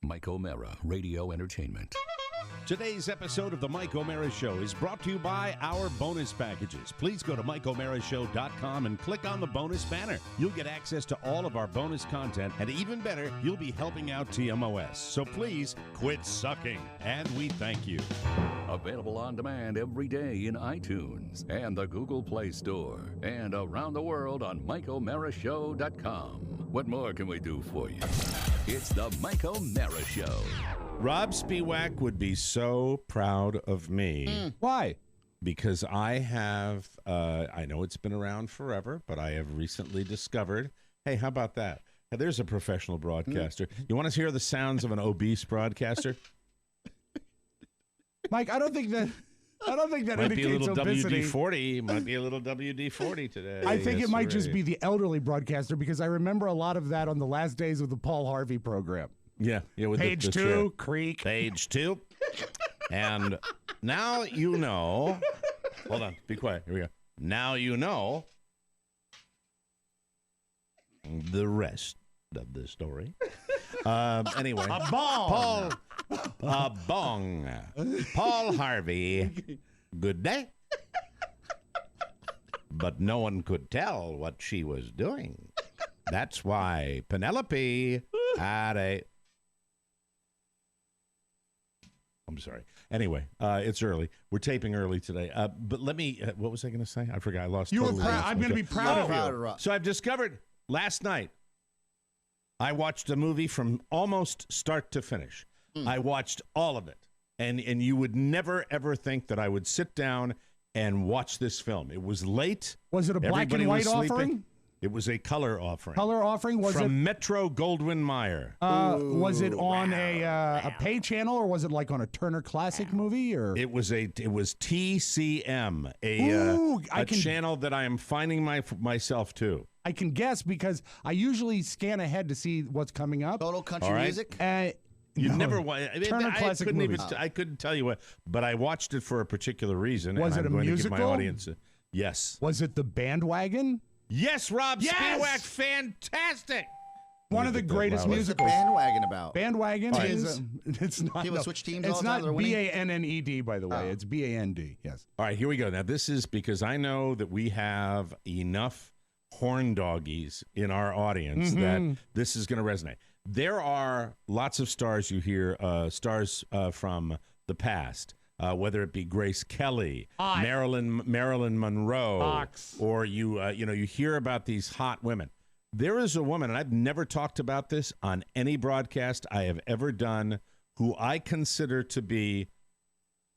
Mike O'Mara, Radio Entertainment. Today's episode of The Mike O'Mara Show is brought to you by our bonus packages. Please go to MikeO'MaraShow.com and click on the bonus banner. You'll get access to all of our bonus content, and even better, you'll be helping out TMOS. So please quit sucking, and we thank you. Available on demand every day in iTunes and the Google Play Store, and around the world on MikeO'MaraShow.com. What more can we do for you? It's the Mike O'Mara Show. Rob Spiewak would be so proud of me. Why? Because I have, I know it's been around forever, but I have recently discovered, hey, how about that? There's a professional broadcaster. You want to hear the sounds of an obese broadcaster? Mike, I don't think that Might be a indicates little obesity. WD-40. Might be a little WD-40 today. I think Yes, it might sir. just be the elderly broadcaster, because I remember a lot of that on the last days of the Paul Harvey program. Yeah. With Page the 2, chair. Creek. Page 2. And now you know. Hold on. Be quiet. Here we go. Now you know the rest of the story. Anyway. A bong. Paul Harvey. Good day. But no one could tell what she was doing. That's why Penelope had a... I'm sorry. Anyway, it's early. We're taping early today. But let me... what was I going to say? I forgot. I lost You were totally proud. lost I'm my going to be train. proud of you. So I've discovered last night, I watched a movie from almost start to finish. I watched all of it. And you would never, ever think that I would sit down and watch this film. It was late. Was it a black Everybody and white was sleeping. offering? It was a color offering. Color offering? Was From Metro Goldwyn Mayer. was it on a pay channel, or was it like on a Turner Classic movie? Or It was TCM, Ooh, a channel that I am finding myself to. I can guess, because I usually scan ahead to see what's coming up. Total country All right. music? You No. never. Turner Classic couldn't movies. I couldn't tell you what, but I watched it for a particular reason. Was and it I'm a going musical? to give my audience. Yes. Was it The Bandwagon? Yes, Rob Yes! Spiewak, fantastic. One of the greatest What's the musicals. bandwagon about? Bandwagon All right. is it's not. People switch teams It's all the time, not they're winning? BANNED, by the way. Oh. It's BAND. Yes. All right, here we go. Now, this is because I know that we have enough horn doggies in our audience that this is going to resonate. There are lots of stars you hear, stars from the past, whether it be Grace Kelly, Marilyn Monroe, Fox. or you hear about these hot women. There is a woman, and I've never talked about this on any broadcast I have ever done, who I consider to be,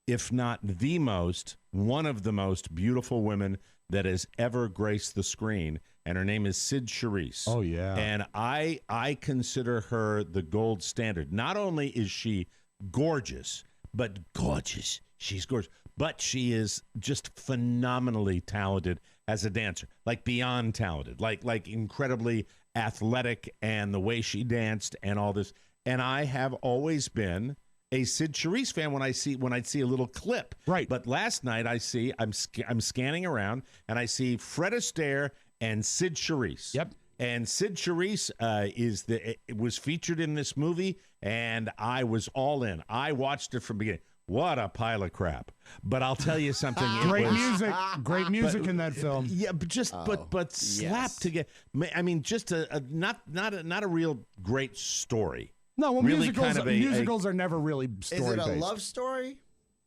if not the most, one of the most beautiful women that has ever graced the screen, and her name is Sid Charisse. Oh, yeah. And I consider her the gold standard. Not only is she gorgeous, but gorgeous. She's gorgeous. But she is just phenomenally talented as a dancer, like beyond talented, like incredibly athletic, and the way she danced and all this. And I have always been a Sid Charisse fan when I see a little clip. Right. But last night I'm scanning around and I see Fred Astaire and Sid Charisse. Yep. And Sid Charisse was featured in this movie, and I was all in. I watched it from the beginning. What a pile of crap! But I'll tell you something. Great music in that film. Yeah, but slapped together. I mean, just not a real great story. No, well, Really musicals are never really story-based. Is it a love story?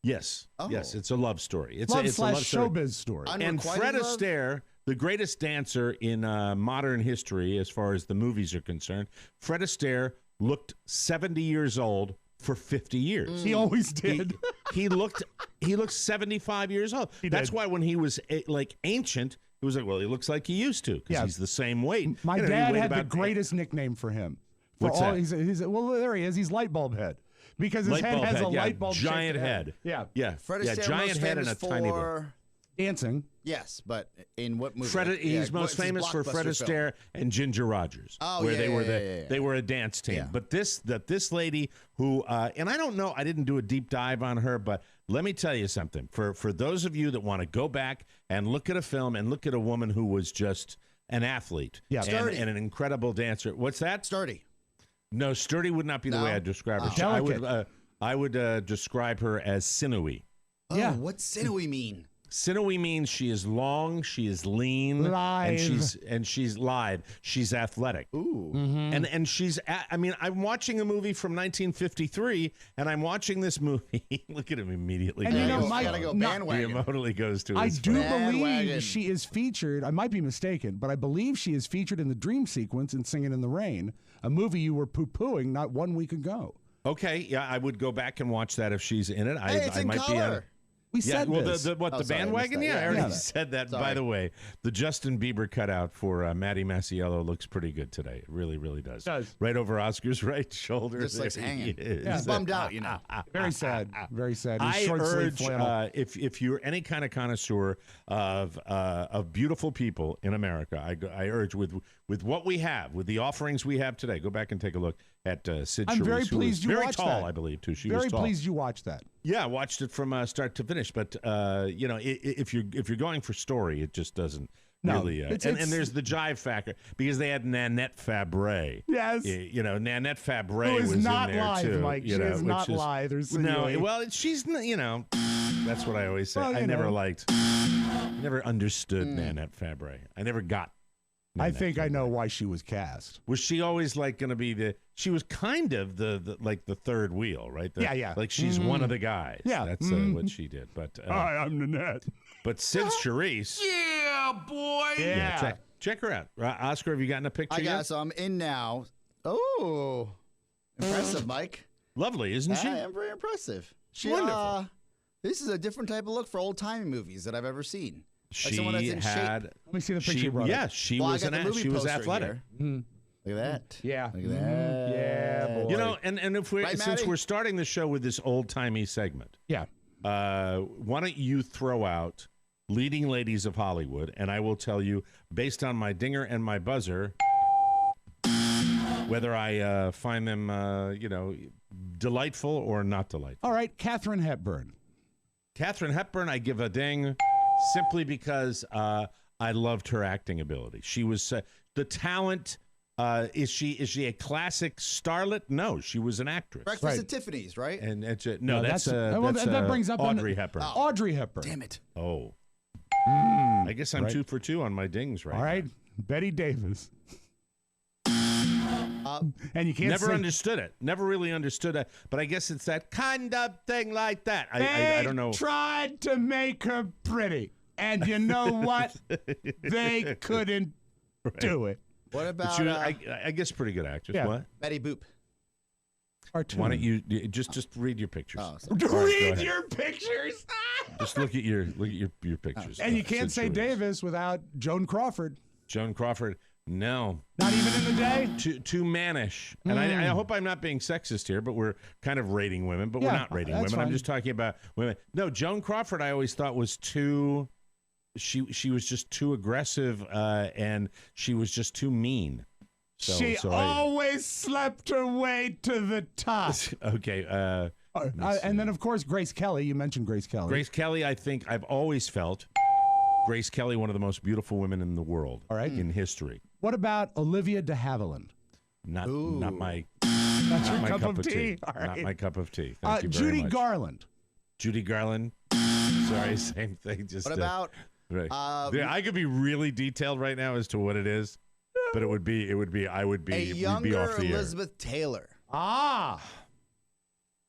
Yes, Oh. yes, it's a love story. It's love a slash love story. showbiz story. And Unrequited Fred love? Astaire, the greatest dancer in modern history, as far as the movies are concerned, Fred Astaire looked 70 years old for 50 years. He always did. He looked 75 years old. That's why when he was ancient, it was like, well, he looks like he used to, because he's the same weight. My You know, he dad weighed had the about- greatest nickname for him. For What's all, that? well, there he is. He's light bulb head, because his Light head bulb has head, a yeah, light bulb giant shaped head. Yeah. Fred yeah, Astaire giant most head and famous a tiny bit. for... Dancing. Yes, but in what movie? He's most famous for Fred Astaire and Ginger Rogers. Oh, where yeah, they were yeah. they were a dance team. Yeah. But this lady who and I don't know, I didn't do a deep dive on her, but let me tell you something. For those of you that want to go back and look at a film and look at a woman who was just an athlete, Yeah. and an incredible dancer. What's that? Sturdy. No, sturdy would not be the way I'd describe her. Delicate. I would describe her as sinewy. Oh, Yeah. what's sinewy mean? Sinewy means she is long, she is lean, Live. and she's live. She's athletic. Ooh. And she's. I mean, I'm watching a movie from 1953, and I'm watching this movie. Look at him immediately. And you know, I gotta go he bandwagon. emotionally goes to. I his do phone. believe Bandwagon. she is featured. I might be mistaken, but I believe she is featured in the dream sequence in Singing in the Rain, a movie you were poo-pooing not 1 week ago. Okay, yeah, I would go back and watch that if she's in it. Hey, it's I in might color. be on it. We Yeah, said well, this. the Oh, sorry, I missed bandwagon? that. Yeah, I Yeah, already yeah. said that. Sorry. By the way, the Justin Bieber cutout for Maddie Masiello looks pretty good today. It really, really does. Does. Right over Oscar's right shoulder. Just like There he hanging. is. He's bummed out, you know. Very sad. Very sad. His I short-sleeved urge flannel. if you're any kind of connoisseur of beautiful people in America, I urge with what we have, with the offerings we have today, go back and take a look at Sid I'm Charisse, very who pleased was you very watched tall, that. I believe, too. She Very was tall. pleased you watched that. Yeah, I watched it from start to finish. But you know, if you're going for story, it just doesn't No, really. it's- and there's the jive factor because they had Nanette Fabre. Yes. You know, Nanette Fabre Who is was not in there lithe, too. Mike. You She know, is not which lithe or No, sinewy. well, she's you know. That's what I always say. Well, I you never know. liked. Never understood Nanette Fabre. I never got. I Nanette think I Fabre. know why she was cast. Was she always like going to be the? She was kind of the like the third wheel, right? Yeah. Like she's one of the guys. Yeah. That's what she did. But Hi, I'm Nanette. but Sid Charisse. Yeah, boy. Yeah. Check her out. Oscar, have you gotten a picture I got yet? so I'm in now. Oh, impressive, Mike. Lovely, isn't she? I am very impressive. She, Wonderful. This is a different type of look for old timey movies that I've ever seen. Like She someone that's in had. shape. Let me see the picture. She, brother. yeah, she Well, I was got the movie she was poster athletic. here. Look at that. Yeah. Look at that. Yeah, boy. You know, and if we Right, since Maddie? we're starting the show with this old timey segment, Yeah. why don't you throw out leading ladies of Hollywood, and I will tell you based on my dinger and my buzzer whether I find them, you know, delightful or not delightful. All right, Katharine Hepburn. Katharine Hepburn, I give a ding simply because I loved her acting ability. She was the talent. Is she a classic starlet? No, she was an actress. Breakfast Right. at Tiffany's, right? And it's No, that's well, that brings up Audrey Hepburn. Audrey Hepburn. Damn it. Oh, I guess I'm Right. 2 for 2 on my dings right All right, Betty Davis. And you can't Never say, understood it. Never really understood it. But I guess it's that kind of thing like that. I don't know. They tried to make her pretty, and you know what? They couldn't do it. What But about she was, I guess pretty good actress. Yeah. What? Betty Boop? Cartoon. Why don't you just read your pictures? Oh, All right, go read ahead. your pictures? Just look at your pictures. And you can't say Sid Charisse. Davis without Joan Crawford. Joan Crawford. No, Not even in the day. too mannish. And I hope I'm not being sexist here, but we're kind of rating women, but we're Yeah, not rating that's women. I'm fine. just talking about women. No, Joan Crawford, I always thought was too. She was just too aggressive, and she was just too mean. She always slept her way to the top. Okay. And then, of course, Grace Kelly. You mentioned Grace Kelly. Grace Kelly, I think I've always felt Grace Kelly, one of the most beautiful women in the world. All right. In history. What about Olivia de Havilland? Not my That's your my cup of tea. All Not right. my cup of tea. Thank you very Judy much. Garland. Judy Garland. Sorry, same thing. Just What about right. Yeah, I could be really detailed right now as to what it is, but I would be a we'd be younger off the air. Elizabeth Taylor? Ah.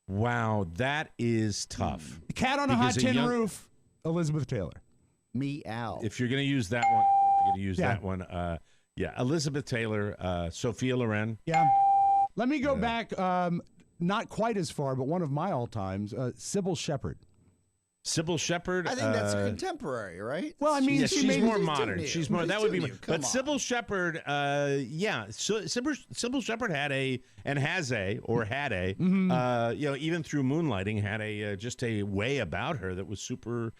Wow, that is tough. Cat on a Hot Because a Tin young- Roof. Elizabeth Taylor. Meow. If you're going to use that one, if you're going to use Yeah. that one, yeah, Elizabeth Taylor, Sophia Loren. Yeah. Let me go back, not quite as far, but one of my all times, Sybil Shepherd. Sybil Shepherd. I think that's contemporary, right? Well, I mean, Yeah, she she's made more She's too modern. new. She's more. She's That would too be. new. More, Come but on. Sybil Shepherd, yeah. So Sybil Shepherd had a, you know, even through Moonlighting, had a just a way about her that was super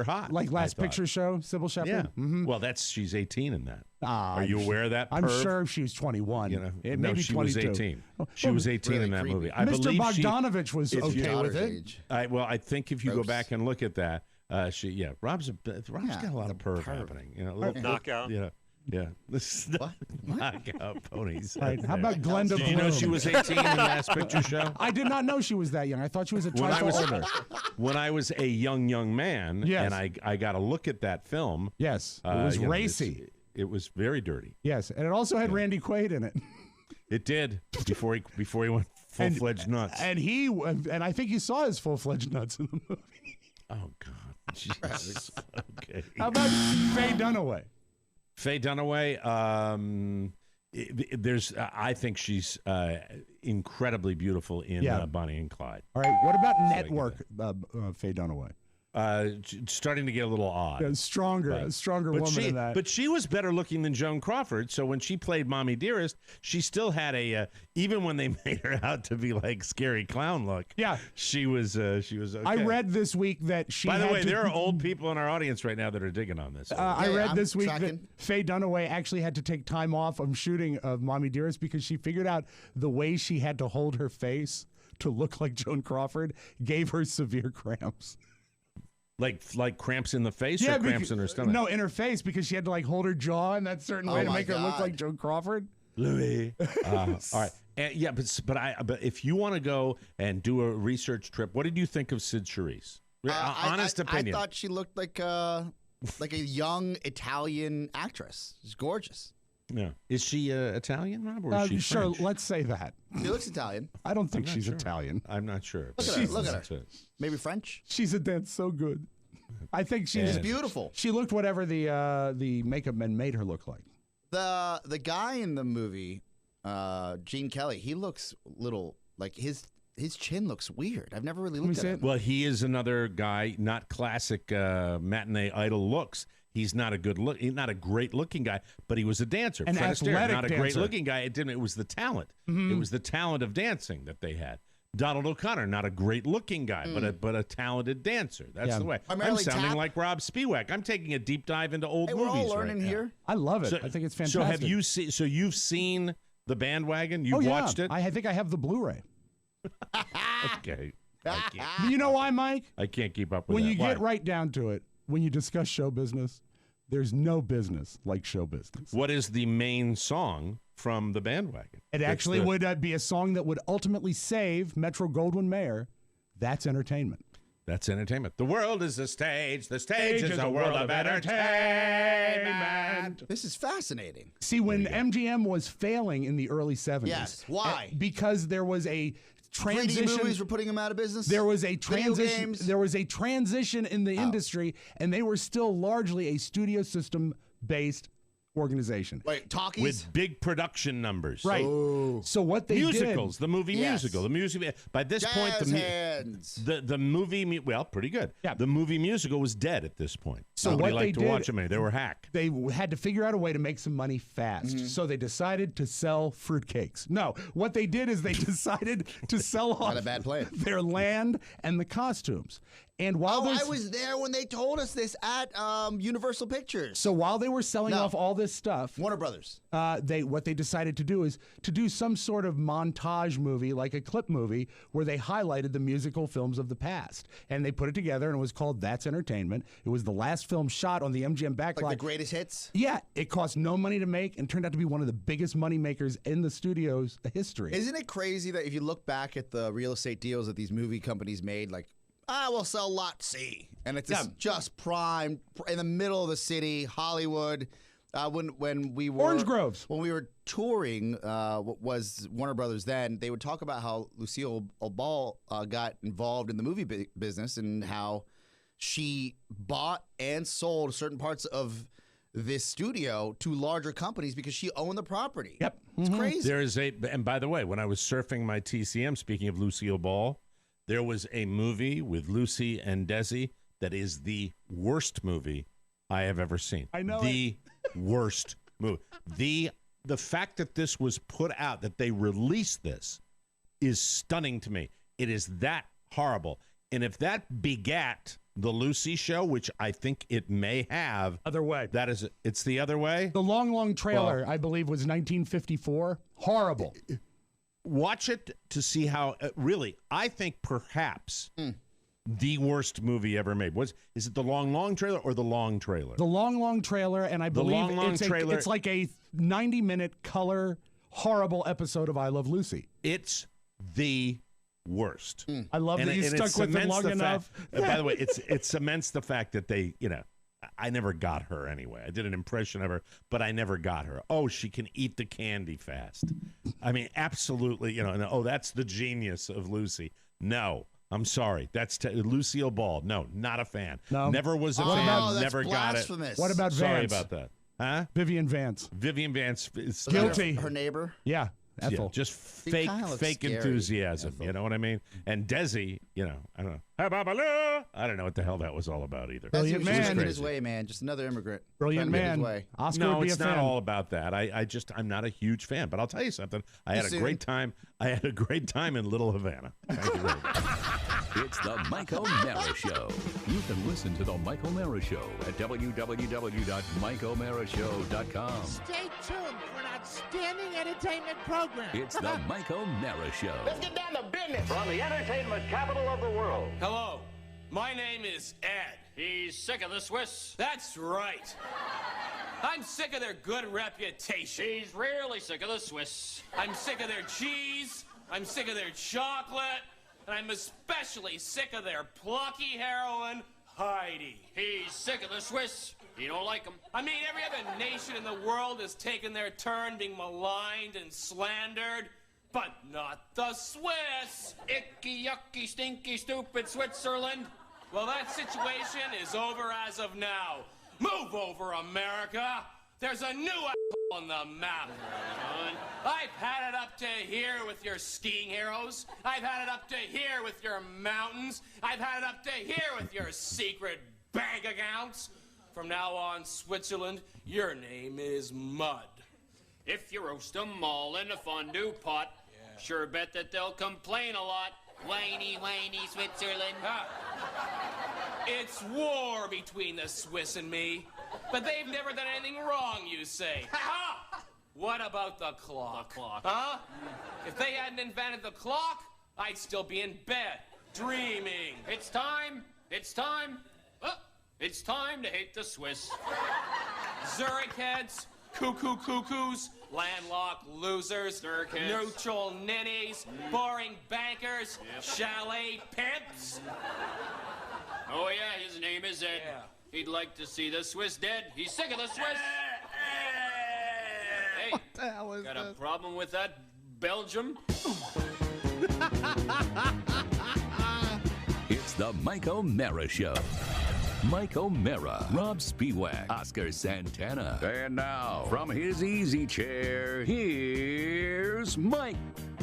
hot. Like I Last thought. Picture Show, Sybil Shepherd. Yeah. Mhm. Well, she's 18 in that. Ah, Are you aware of that? I'm perv? sure she was 21. You know, It no, may be she 22. was 18. Oh, She well, was 18 really in that creepy. movie. I Mr. believe Bogdanovich was if you- okay with Daughter's it. age. well, I think if you go Gross. back and look at that, Rob's got a lot Yeah, of perv happening. You know, Knockout. You know, Yeah. This is What? knockout ponies. All right. How about Glenda Did you know Bloom? she was 18 in the Last Picture Show? I did not know she was that young. I thought she was a When I was, older. when I was a young man, Yes. and I got a look at that film. Yes, it was you know, racy. It was very dirty. Yes, and it also had Randy Quaid in it. It did before he went full-fledged nuts. And I think you saw his full-fledged nuts in the movie. Oh God, Jesus. Okay. How about Faye Dunaway? Faye Dunaway. I think she's incredibly beautiful in Bonnie and Clyde. All right, what about Network, Faye Dunaway? Starting to get a little odd. A stronger woman than that. But she was better looking than Joan Crawford. So when she played Mommy Dearest, she still had a even when they made her out to be like scary clown look. Yeah, she was okay. I read this week that she. By the way, there are old people in our audience right now that are digging on this. I read this week tracking. that Faye Dunaway actually had to take time off of shooting of Mommy Dearest because she figured out the way she had to hold her face to look like Joan Crawford gave her severe cramps. Like cramps in the face or cramps in her stomach? No, in her face because she had to like hold her jaw in that certain way to make her look like Joan Crawford. Louis. All right. But if you want to go and do a research trip, what did you think of Sid Charisse? Honest opinion. I thought she looked like a young Italian actress. She's gorgeous. Yeah. Is she Italian, Rob, or is she Sure, French? let's say that. She looks Italian. I don't think not she's sure. Italian. I'm not sure. Look at her. Maybe French. She's a dance so good. I think She's beautiful. She looked whatever the makeup men made her look like. The guy in the movie, Gene Kelly, he looks little like his chin looks weird. I've never really looked at him. Well, he is another guy, not classic matinee idol looks. He's not a he's not a great looking guy, but he was a dancer. An Fred Astaire, athletic not a dancer. great looking guy. It was the talent. It was the talent of dancing that they had. Donald O'Connor, not a great looking guy, but a talented dancer. That's the way. Primarily I'm sounding tap. like Rob Spiewak. I'm taking a deep dive into old Hey, movies we're all learning right now. here. I love it. I think it's fantastic. So have you seen? So you've seen The Bandwagon? You've watched it? I think I have the Blu-ray. Okay. I can't. You know why, Mike? I can't keep up with When that. you Why? get right down to it, when you discuss show business, there's no business like show business. What is the main song from The Bandwagon? It actually would be a song that would ultimately save Metro-Goldwyn-Mayer. That's entertainment. That's entertainment. The world is a stage. The stage is a world of entertainment. This is fascinating. See, when MGM was failing in the early 70s. Yes. Why? Because there was a 3D transition. movies were putting him out of business. There was a Video transition. games. There was a transition in the industry, and they were still largely a studio system based organization. Wait, talkies. With big production numbers. Right. So what they Musicals, did, the movie Yes. musical, the music. By this point, Jazz hands. the movie, well, pretty good. Yeah. The movie musical was dead at this point. So Nobody what liked they to did- watch them. They were hack. they had to figure out a way to make some money fast. So they decided to sell fruitcakes. No, what they did is they decided to sell off Not a bad plan. their land and the costumes. And while I there's- was there when they told us this at Universal Pictures. so while they were selling No. off all this stuff, Warner Brothers. what they decided to do is to do some sort of montage movie, like a clip movie, where they highlighted the musical films of the past, and they put it together, and it was called That's Entertainment. It was the last film shot on the MGM backlot. Like the greatest hits. Yeah, it cost no money to make and turned out to be one of the biggest money makers in the studio's history. Isn't it crazy that if you look back at the real estate deals that these movie companies made, like, we'll sell Lot C. And it's just prime, in the middle of the city, Hollywood. When we were Orange Groves. When we were touring, what was Warner Brothers then, they would talk about how Lucille Ball got involved in the movie business and how she bought and sold certain parts of this studio to larger companies because she owned the property. Yep. It's crazy. There is and by the way, when I was surfing my TCM, speaking of Lucille Ball, there was a movie with Lucy and Desi that is the worst movie I have ever seen. I know the worst movie. The fact that this was put out, that they released this, is stunning to me. It is that horrible. And if that begat the Lucy show, which I think it may have, Other way. it's the other way. The Long Trailer, I believe, was 1954. Horrible. Watch it to see how really I think perhaps the worst movie ever made. Is it the Long Trailer or the Long Trailer? The Long Trailer, and I believe it's like a 90-minute color horrible episode of I Love Lucy. It's the worst. I love that you stuck with it long enough. By the way, it cements the fact that they, I never got her anyway. I did an impression of her, but I never got her. Oh, she can eat the candy fast. I mean, absolutely, that's the genius of Lucy. No. I'm sorry. That's Lucille Ball. No, not a fan. No. Never was a fan. Never got it. What about Vance? Sorry about that. Huh? Vivian Vance. Vivian Vance is guilty. Her neighbor? Yeah. Ethel. Yeah, just fake enthusiasm. Ethel. You know what I mean? And Desi, I don't know. I don't know what the hell that was all about either. Brilliant man. In his way, man. Just another immigrant. Brilliant man. Oscar no, it's not all about that. I'm not a huge fan. But I'll tell you something. I had a great time in Little Havana. Thank you very much. It's the Mike O'Mara Show. You can listen to the Mike O'Mara Show at www.mikeomarashow.com. Stay tuned for an outstanding entertainment program. It's the Mike O'Mara Show. Let's get down to business. From the entertainment capital of the world. Hello, my name is Ed. He's sick of the Swiss. That's right. I'm sick of their good reputation. He's really sick of the Swiss. I'm sick of their cheese. I'm sick of their chocolate. And I'm especially sick of their plucky heroine, Heidi. He's sick of the Swiss. He don't like them. I mean, every other nation in the world has taken their turn being maligned and slandered, but not the Swiss. Icky, yucky, stinky, stupid Switzerland. Well, that situation is over as of now. Move over, America. There's a new asshole on the map. I've had it up to here with your skiing heroes. I've had it up to here with your mountains. I've had it up to here with your secret bank accounts. From now on, Switzerland, your name is Mud. If you roast them all in a fondue pot, sure bet that they'll complain a lot. Whiny, whiny Switzerland. It's war between the Swiss and me. But they've never done anything wrong, you say. Ha! What about the clock? The clock. Huh? If they hadn't invented the clock, I'd still be in bed, dreaming. It's time. It's time. It's time to hate the Swiss. Zurich heads, cuckoos, landlocked losers, neutral ninnies, boring bankers, chalet pimps. Oh, yeah, his name is Ed. Yeah. He'd like to see the Swiss dead. He's sick of the Swiss. Hey, what the hell is got this? a problem with that, Belgium? It's the Mike O'Mara Show. Mike O'Mara, Rob Spiewak, Oscar Santana. And now, from his easy chair, here's Mike.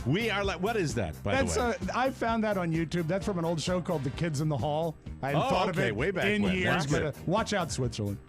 We are like, what is that, by the way? I found that on YouTube. That's from an old show called The Kids in the Hall. I hadn't thought of it way back in when. years, but watch out, Switzerland.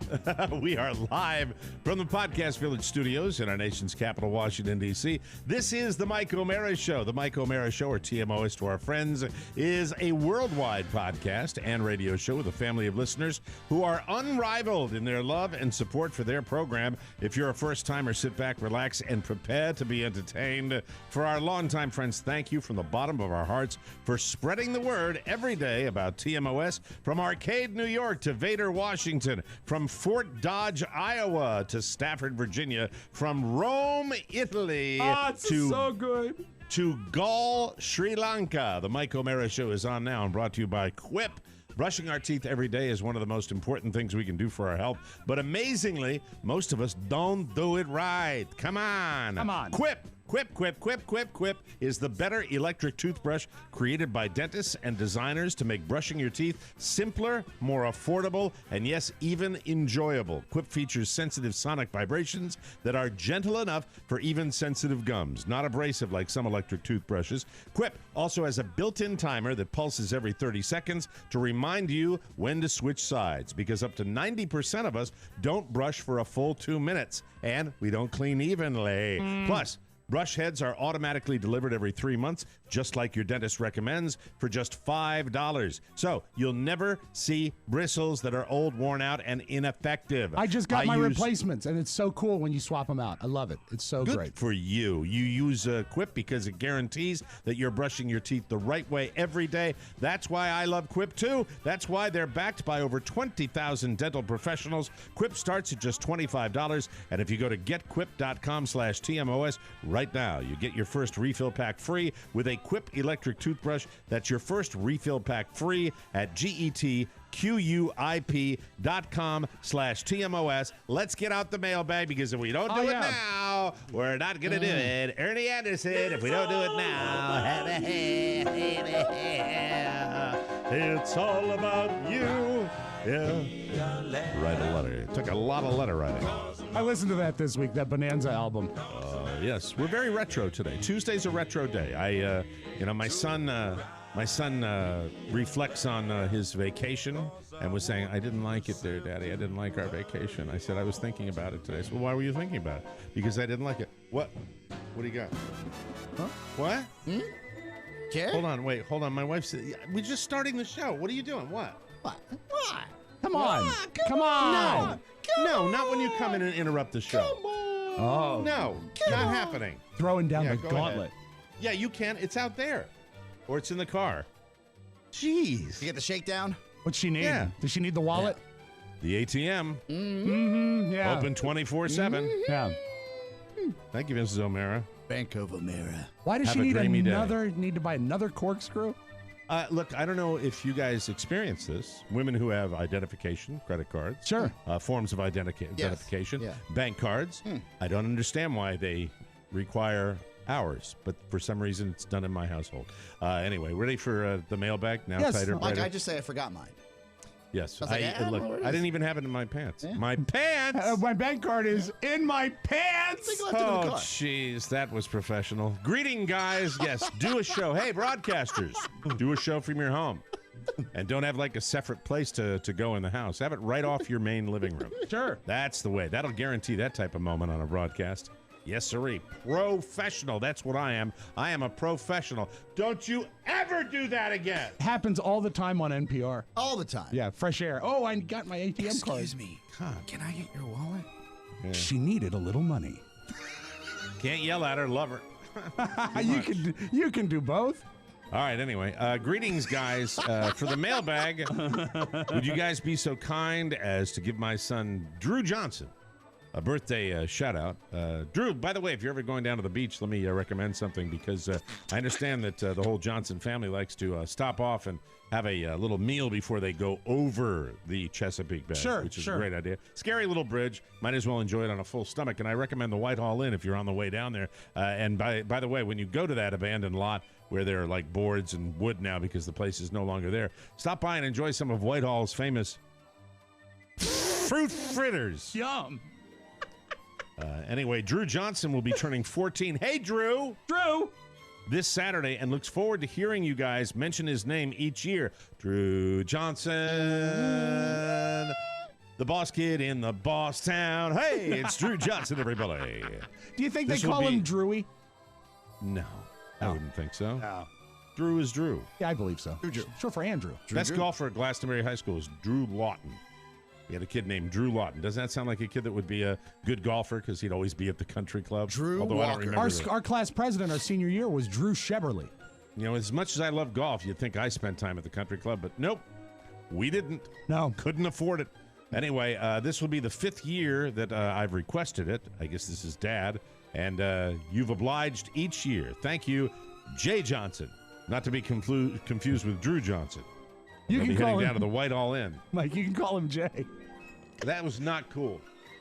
We are live from the Podcast Village studios in our nation's capital, Washington, D.C. This is the Mike O'Mara Show. The Mike O'Mara Show, or TMOS to our friends, is a worldwide podcast and radio show with a family of listeners who are unrivaled in their love and support for their program. If you're a first-timer, sit back, relax, and prepare to be entertained. For our longtime friends, thank you from the bottom of our hearts for spreading the word every day about TMOS. From Arcade, New York to Vader, Washington. From Fort Dodge, Iowa to Stafford, Virginia. From Rome, Italy so good. to Gaul, Sri Lanka. The Mike O'Mara Show is on now and brought to you by Quip. Brushing our teeth every day is one of the most important things we can do for our health. But amazingly, most of us don't do it right. Come on. Quip. Quip is the better electric toothbrush created by dentists and designers to make brushing your teeth simpler, more affordable, and yes, even enjoyable. Quip features sensitive sonic vibrations that are gentle enough for even sensitive gums, not abrasive like some electric toothbrushes. Quip also has a built-in timer that pulses every 30 seconds to remind you when to switch sides, because up to 90% of us don't brush for a full 2 minutes, and we don't clean evenly. Plus, brush heads are automatically delivered every 3 months, just like your dentist recommends, for just $5. So you'll never see bristles that are old, worn out, and ineffective. I just got my replacements, and it's so cool when you swap them out. I love it. It's so Good great. for you. You use Quip because it guarantees that you're brushing your teeth the right way every day. That's why I love Quip, too. That's why they're backed by over 20,000 dental professionals. Quip starts at just $25, and if you go to getquip.com/TMOS right now, you get your first refill pack free with a Quip electric toothbrush. That's your first refill pack free at getquip.com/TMOS. Let's get out the mailbag, because if we don't do it now, we're not going to do it. Ernie Anderson, if we don't do it now, it's all about you. Yeah. Write a letter. It took a lot of letter writing. I listened to that this week, that Bonanza album. Yes, we're very retro today. Tuesday's a retro day. My son reflects on his vacation and was saying, "I didn't like it there, Daddy. I didn't like our vacation." I said, "I was thinking about it today." I said, "Well, why were you thinking about it?" "Because I didn't like it." What do you got? Huh? What? Kid? Hold on, my wife said, "We're just starting the show. What are you doing?" What? Come on. Come on. No, not when you come in and interrupt the show. Come on. Oh. No, not happening. Throwing down the go gauntlet. ahead. Yeah, you can. It's out there. Or it's in the car. Jeez. You get the shakedown? What's she need? Yeah. Does she need the wallet? The ATM. Mm-hmm. Yeah. Open 24/7. Yeah. Thank you, Mrs. O'Mara. Bank of America. Why does Have she a need dreamy day. need to buy another corkscrew? Look, I don't know if you guys experience this. Women who have identification, credit cards. Sure. Forms of identification. Yeah. Bank cards. I don't understand why they require ours, but for some reason it's done in my household. Anyway, ready for the mailbag? Now Yes. tighter, Like brighter. I just say I forgot mine. Yes. I was like, yeah, look, where I is- didn't even have it in my pants. Yeah. My pants! My bank card is in my pants. I think I left it in the Oh, car. jeez, that was professional. Greeting, guys. Yes, do a show. Hey, broadcasters, do a show from your home. And don't have like a separate place to go in the house. Have it right off your main living room. Sure. That's the way. That'll guarantee that type of moment on a broadcast. Yes, sirree. Professional. That's what I am. I am a professional. Don't you ever do that again. Happens all the time on NPR. All the time. Yeah, fresh air. Oh, I got my ATM card. Excuse me. Can I get your wallet? She needed a little money. Can't yell at her. Love her. You can do both. All right, anyway. Greetings, guys. For the mailbag, would you guys be so kind as to give my son, Drew Johnson, a birthday shout-out? Drew, by the way, if you're ever going down to the beach, let me recommend something, because I understand that the whole Johnson family likes to stop off and have a little meal before they go over the Chesapeake Bay, Sure, which is sure. a great idea. Scary little bridge. Might as well enjoy it on a full stomach, and I recommend the Whitehall Inn if you're on the way down there. And by the way, when you go to that abandoned lot where there are like boards and wood now because the place is no longer there, stop by and enjoy some of Whitehall's famous fruit fritters. Yum. Anyway, Drew Johnson will be turning 14. Hey, Drew! Drew. This Saturday, and looks forward to hearing you guys mention his name each year. Drew Johnson, the boss kid in the boss town. Hey, it's Drew Johnson, everybody. Do you think This they will call be- him Drewy? No, I wouldn't think so. No. Drew is Drew. Yeah, I believe so. Drew. Short for Andrew. Best golfer at Glastonbury High School is Drew Lawton. We had a kid named Drew Lawton. Doesn't that sound like a kid that would be a good golfer because he'd always be at the country club? Drew Although I don't Walker. remember the- Our class president our senior year was Drew Sheberly. You know, as much as I love golf, you'd think I spent time at the country club, but nope, we didn't. No. Couldn't afford it. Anyway, this will be the 5th year that I've requested it. I guess this is Dad. And you've obliged each year. Thank you, Jay Johnson. Not to be confused with Drew Johnson. You They'll can be call heading him down to the Whitehall Inn. Mike. You can call him Jay. That was not cool.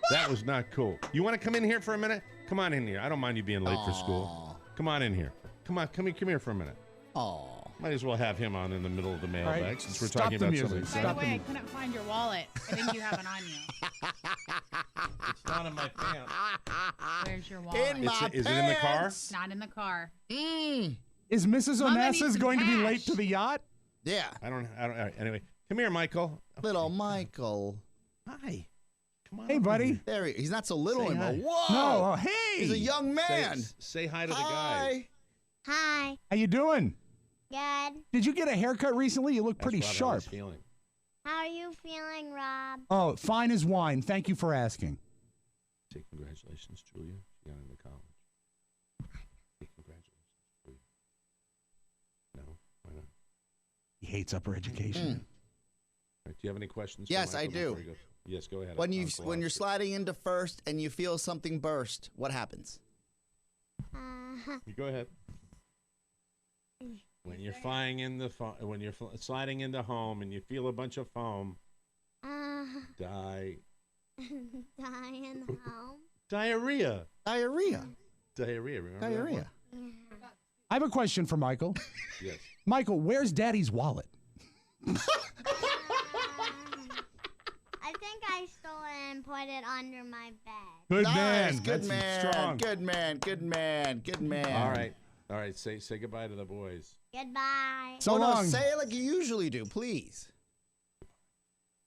That was not cool. You want to come in here for a minute? Come on in here. I don't mind you being late for school. Come on in here. Come on, come here for a minute. Aw. Might as well have him on in the middle of the mailbag right. since we're Stop talking the about music. something. By Stop the way, I couldn't find your wallet. I think you have it on you. It's not in my pants. Where's your wallet? In my Is it in the car? pants. Not in the car. Is Mrs. Mama needs Onassis some going to be cash. late to the yacht? Yeah. I don't. All right, anyway, come here, Michael. Little Michael. Hi. Come on. Hey, buddy. There he's not so little Say anymore. hi. Whoa. No. Oh, hey. He's a young man. Say hi to the guy. Hi. Hi. How you doing? Good. Did you get a haircut recently? You look pretty That's sharp. How I was feeling. How are you feeling, Rob? Oh, fine as wine. Thank you for asking. Say congratulations, Julia. She got into college. Say congratulations, Julia. No, why not? He hates upper education. All right, do you have any questions? for Yes, I Michael do. before you go? Yes, go ahead. When Uncle you're Oscar. sliding into first and you feel something burst, what happens? You go ahead. When you're flying in the when you're sliding into home and you feel a bunch of foam, Die in home. diarrhea. Diarrhea. Diarrhea. Remember that Diarrhea. I have a question for Michael. one? Yes. Michael, where's Daddy's wallet? I think I stole it and put it under my bed. Good Nice. man. Good That's man. strong. Good man. Good man. Good man. All right. All right. Say goodbye to the boys. Goodbye. So no, long. say it like you usually do, please.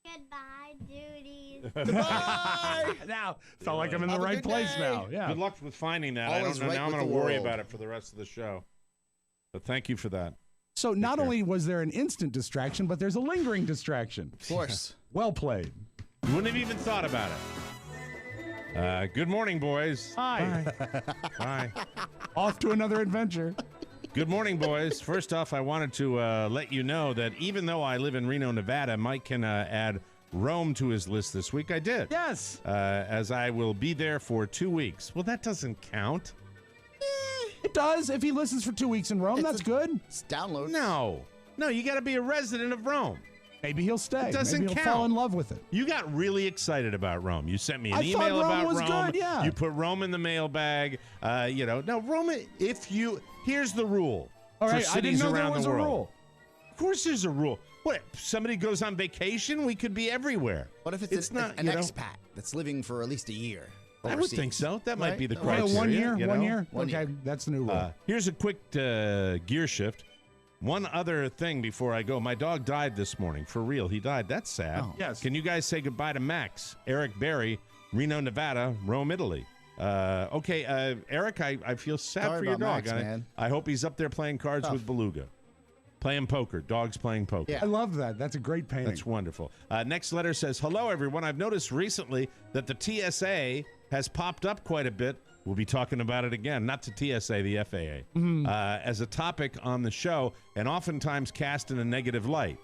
Goodbye, duties. Bye. Now, felt like I'm in the Have a right good place day. now. Yeah. Good luck with finding that. All I is don't know. right Now I'm with going to the worry world. about it for the rest of the show. But thank you for that. So not care. only was there an instant distraction, but there's a lingering distraction. Of course. Well played. You wouldn't have even thought about it. Good morning, boys. Hi. Bye. Off to another adventure. Good morning, boys. First off, I wanted to let you know that even though I live in Reno, Nevada, Mike can add Rome to his list this week. I did. Yes. As I will be there for 2 weeks. Well, that doesn't count. It does. If he listens for 2 weeks in Rome, It's that's a- good. It's downloads. No, you got to be a resident of Rome. Maybe he'll stay. It doesn't Maybe he'll count. fall in love with it. You got really excited about Rome. You sent me an I thought email Rome about was Rome. good, yeah. You put Rome in the mailbag. No, Rome. Here's the rule. All for right, I didn't cities know there around was the a world. rule. Of course, there's a rule. What? If somebody goes on vacation, we could be everywhere. What if it's not an you know, expat that's living for at least a year? I would think so. That might Right? be the Right. criteria. 1 year? you 1 know? year? 1 okay, year. that's the new rule. Here's a quick gear shift. One other thing before I go. My dog died this morning. For real, he died. That's sad. Oh. Yes. Can you guys say goodbye to Max? Eric Berry, Reno, Nevada, Rome, Italy. Eric, I feel sad Sorry for your about dog. Max, man. I hope he's up there playing cards Tough. with Beluga. Playing poker. Dogs playing poker. Yeah. I love that. That's a great painting. That's wonderful. Next letter says, hello, everyone. I've noticed recently that the TSA has popped up quite a bit. We'll be talking about it again, not the TSA, the FAA, as a topic on the show, and oftentimes cast in a negative light.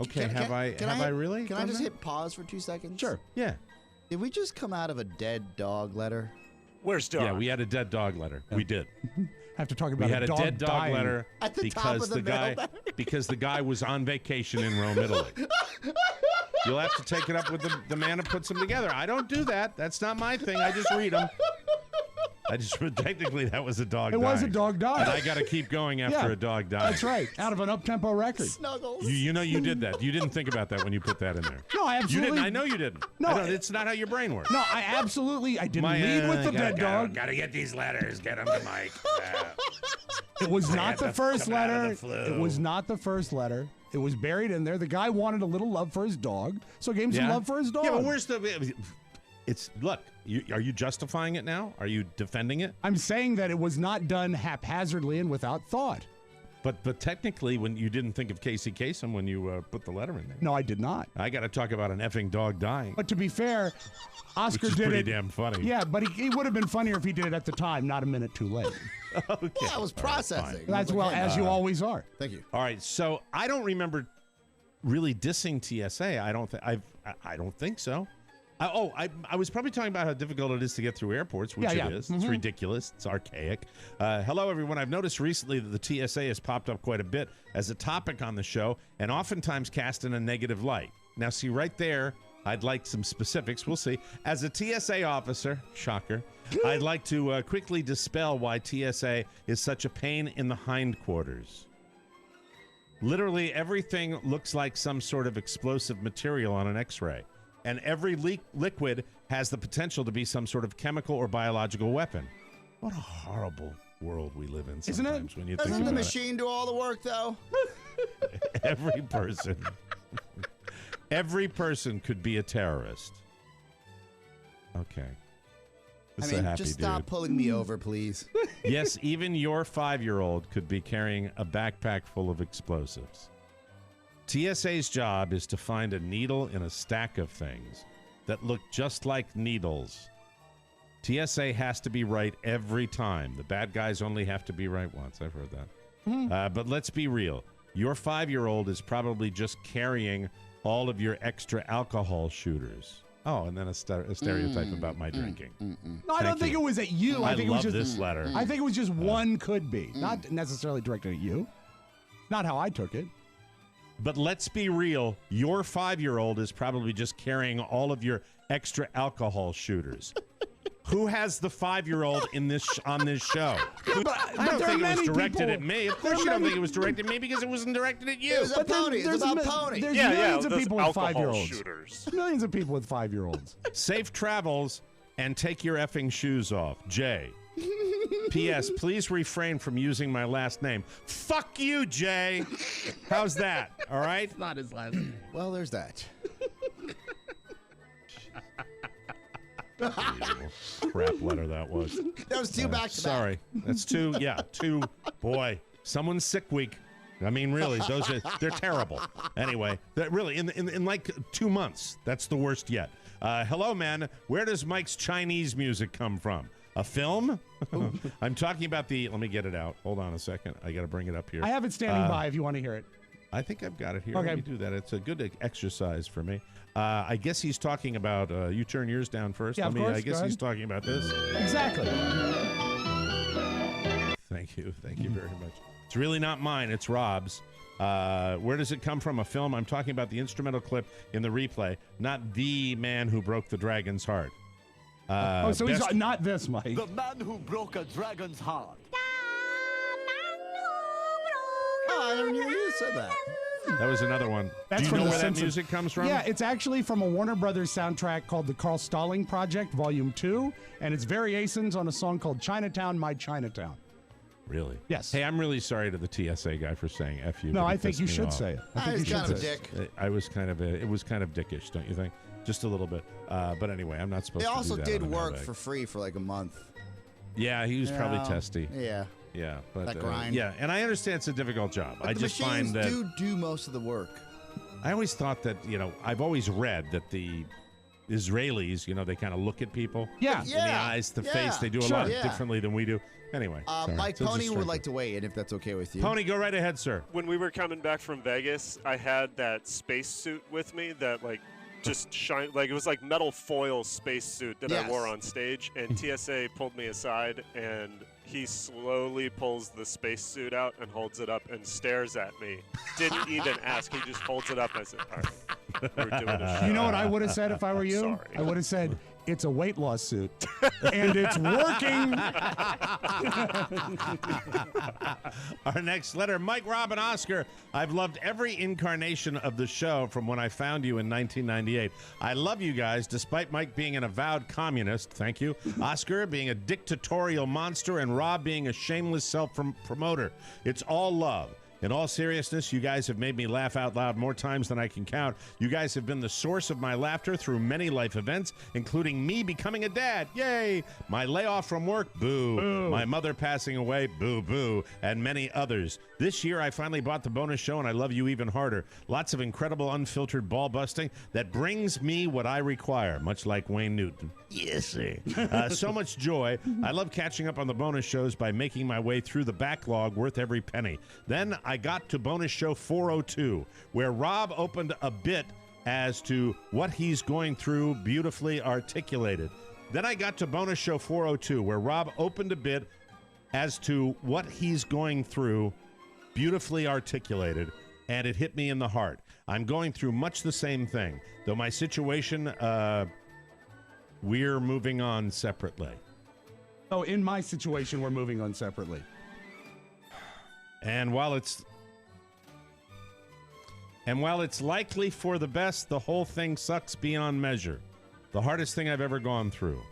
Okay, have I really Can I done just that? hit pause for 2 seconds? Sure. Yeah. Did we just come out of a dead dog letter? Where's Dog? Yeah, we had a dead dog letter. We did. Have to talk about We had a dog dead dog dying. letter At the top because of the guy mailbag. because the guy was on vacation in Rome, Italy. You'll have to take it up with the man who puts them together. I don't do that. That's not my thing. I just read them. Technically, that was a dog It dying. was a dog dying. And I got to keep going after Yeah, a dog dying. That's right. Out of an up-tempo record. Snuggles. You know you did that. You didn't think about that when you put that in there. No, I You absolutely. didn't. I know you didn't. No, I don't, it's not how your brain works. No, I didn't lead with the dead dog. Got to get these letters. Get them to Mike. It was not had the to first come out of letter. the flu. It was not the first letter. It was buried in there. The guy wanted a little love for his dog, so I gave him some love for his dog. Yeah, but where's the? It's look. Are you justifying it now? Are you defending it? I'm saying that it was not done haphazardly and without thought. But technically, when you didn't think of Casey Kasem when you put the letter in there. No, I did not. I got to talk about an effing dog dying. But to be fair, Oscar Which is did pretty it. damn funny. Yeah, but he would have been funnier if he did it at the time, not a minute too late. Okay. Well, I was processing. That's Like, well hey, as you always are. Thank you. All right, so I don't remember really dissing TSA. I don't think so. I was probably talking about how difficult it is to get through airports, which Yeah, it yeah. is. It's ridiculous. It's archaic. Hello, everyone. I've noticed recently that the TSA has popped up quite a bit as a topic on the show and oftentimes cast in a negative light. Now, see, right there, I'd like some specifics. We'll see. As a TSA officer, shocker, I'd like to quickly dispel why TSA is such a pain in the hindquarters. Literally everything looks like some sort of explosive material on an X-ray. And every liquid has the potential to be some sort of chemical or biological weapon. What a horrible world we live in Isn't it? sometimes when you think Doesn't the about machine do all the work, though? it. Every person. Every person could be a terrorist. Okay. It's I a mean, happy just stop dude. pulling me over, please. Yes, even your 5-year-old could be carrying a backpack full of explosives. TSA's job is to find a needle in a stack of things that look just like needles. TSA has to be right every time. The bad guys only have to be right once. I've heard that. But let's be real. Your 5-year-old is probably just carrying all of your extra alcohol shooters. Oh, and then a stereotype about my drinking. No, I don't think it was at you. I think it love was just this letter. I think it was just one could be, not necessarily directed at you. Not how I took it. But let's be real. Your 5-year-old is probably just carrying all of your extra alcohol shooters. Who has the 5-year-old in this on this show? I don't think it was directed at me. Of course you don't think it was directed at me because it wasn't directed at you. It was a pony. It's about pony. There's millions of those people with alcohol 5-year-olds. shooters. Millions of people with 5-year-olds. Safe travels and take your effing shoes off. Jay. P.S. Please refrain from using my last name. Fuck you, Jay. How's that? All right? Not his last name. Well, there's that. Crap letter that was. That was two back to back. Sorry. That's two. Yeah, two. Boy, someone's sick week. I mean, really, they're terrible. Anyway, that really, in like 2 months, that's the worst yet. Hello, man. Where does Mike's Chinese music come from? A film? I'm talking about let me get it out. Hold on a second. I got to bring it up here. I have it standing by if you want to hear it. I think I've got it here. Okay. Let me do that. It's a good exercise for me. I guess he's talking about, you turn yours down first. Yeah, of course. I guess Go he's ahead. talking about this. Exactly. Thank you. Thank you very much. It's really not mine. It's Rob's. Where does it come from? A film? I'm talking about the instrumental clip in the replay, not the man who broke the dragon's heart. So he's not this, Mike. The man who broke a dragon's heart. Oh, I never knew you said that. That was another one. That's Do you from know The where that Simpsons. music comes from? Yeah, it's actually from a Warner Brothers soundtrack called the Carl Stalling Project, Volume 2, and it's variations on a song called Chinatown, My Chinatown. Really? Yes. Hey, I'm really sorry to the TSA guy for saying F you. No, but he I think pissed you me should off. say it. I think He's you kind should of a say it. dick. I was kind of it was kind of dickish, don't you think? Just a little bit. But anyway, I'm not supposed They to also do that did on a work mailbag. for free for like a month. Yeah, he was probably Yeah. testy. Yeah. Yeah, but That grind. yeah, and I understand it's a difficult job. But I the just machines find that do most of the work. I always thought that, I've always read that the Israelis, they kind of look at people Yeah. in the eyes, the face. They do a Sure. lot Yeah. differently than we do. Anyway, sorry. Mike, So it's a Pony would strange like to weigh in if that's okay with you. Pony, go right ahead, sir. When we were coming back from Vegas, I had that space suit with me that just shine it was like metal foil space suit that I wore on stage, and TSA pulled me aside and he slowly pulls the space suit out and holds it up and stares at me. Didn't even ask. He just holds it up. I said, all right, we're doing a show. You know what I would have said if I were you? Sorry. I would have said, it's a weight loss suit. And it's working. Our next letter, Mike, Rob, and Oscar. I've loved every incarnation of the show from when I found you in 1998. I love you guys, despite Mike being an avowed communist. Thank you. Oscar being a dictatorial monster, and Rob being a shameless self-promoter. It's all love. In all seriousness, you guys have made me laugh out loud more times than I can count. You guys have been the source of my laughter through many life events, including me becoming a dad. Yay! My layoff from work. Boo. Boo. My mother passing away. Boo, boo. And many others. This year, I finally bought the bonus show, and I love you even harder. Lots of incredible unfiltered ball busting that brings me what I require, much like Wayne Newton. Yes, sir. So much joy. I love catching up on the bonus shows by making my way through the backlog worth every penny. Then I got to bonus show 402, where Rob opened a bit as to what he's going through, beautifully articulated. Then I got to bonus show 402, where Rob opened a bit as to what he's going through, beautifully articulated, and it hit me in the heart. I'm going through much the same thing, though my situation, we're moving on separately. Oh, in my situation, we're moving on separately. And while it's likely for the best, the whole thing sucks beyond measure. The hardest thing I've ever gone through.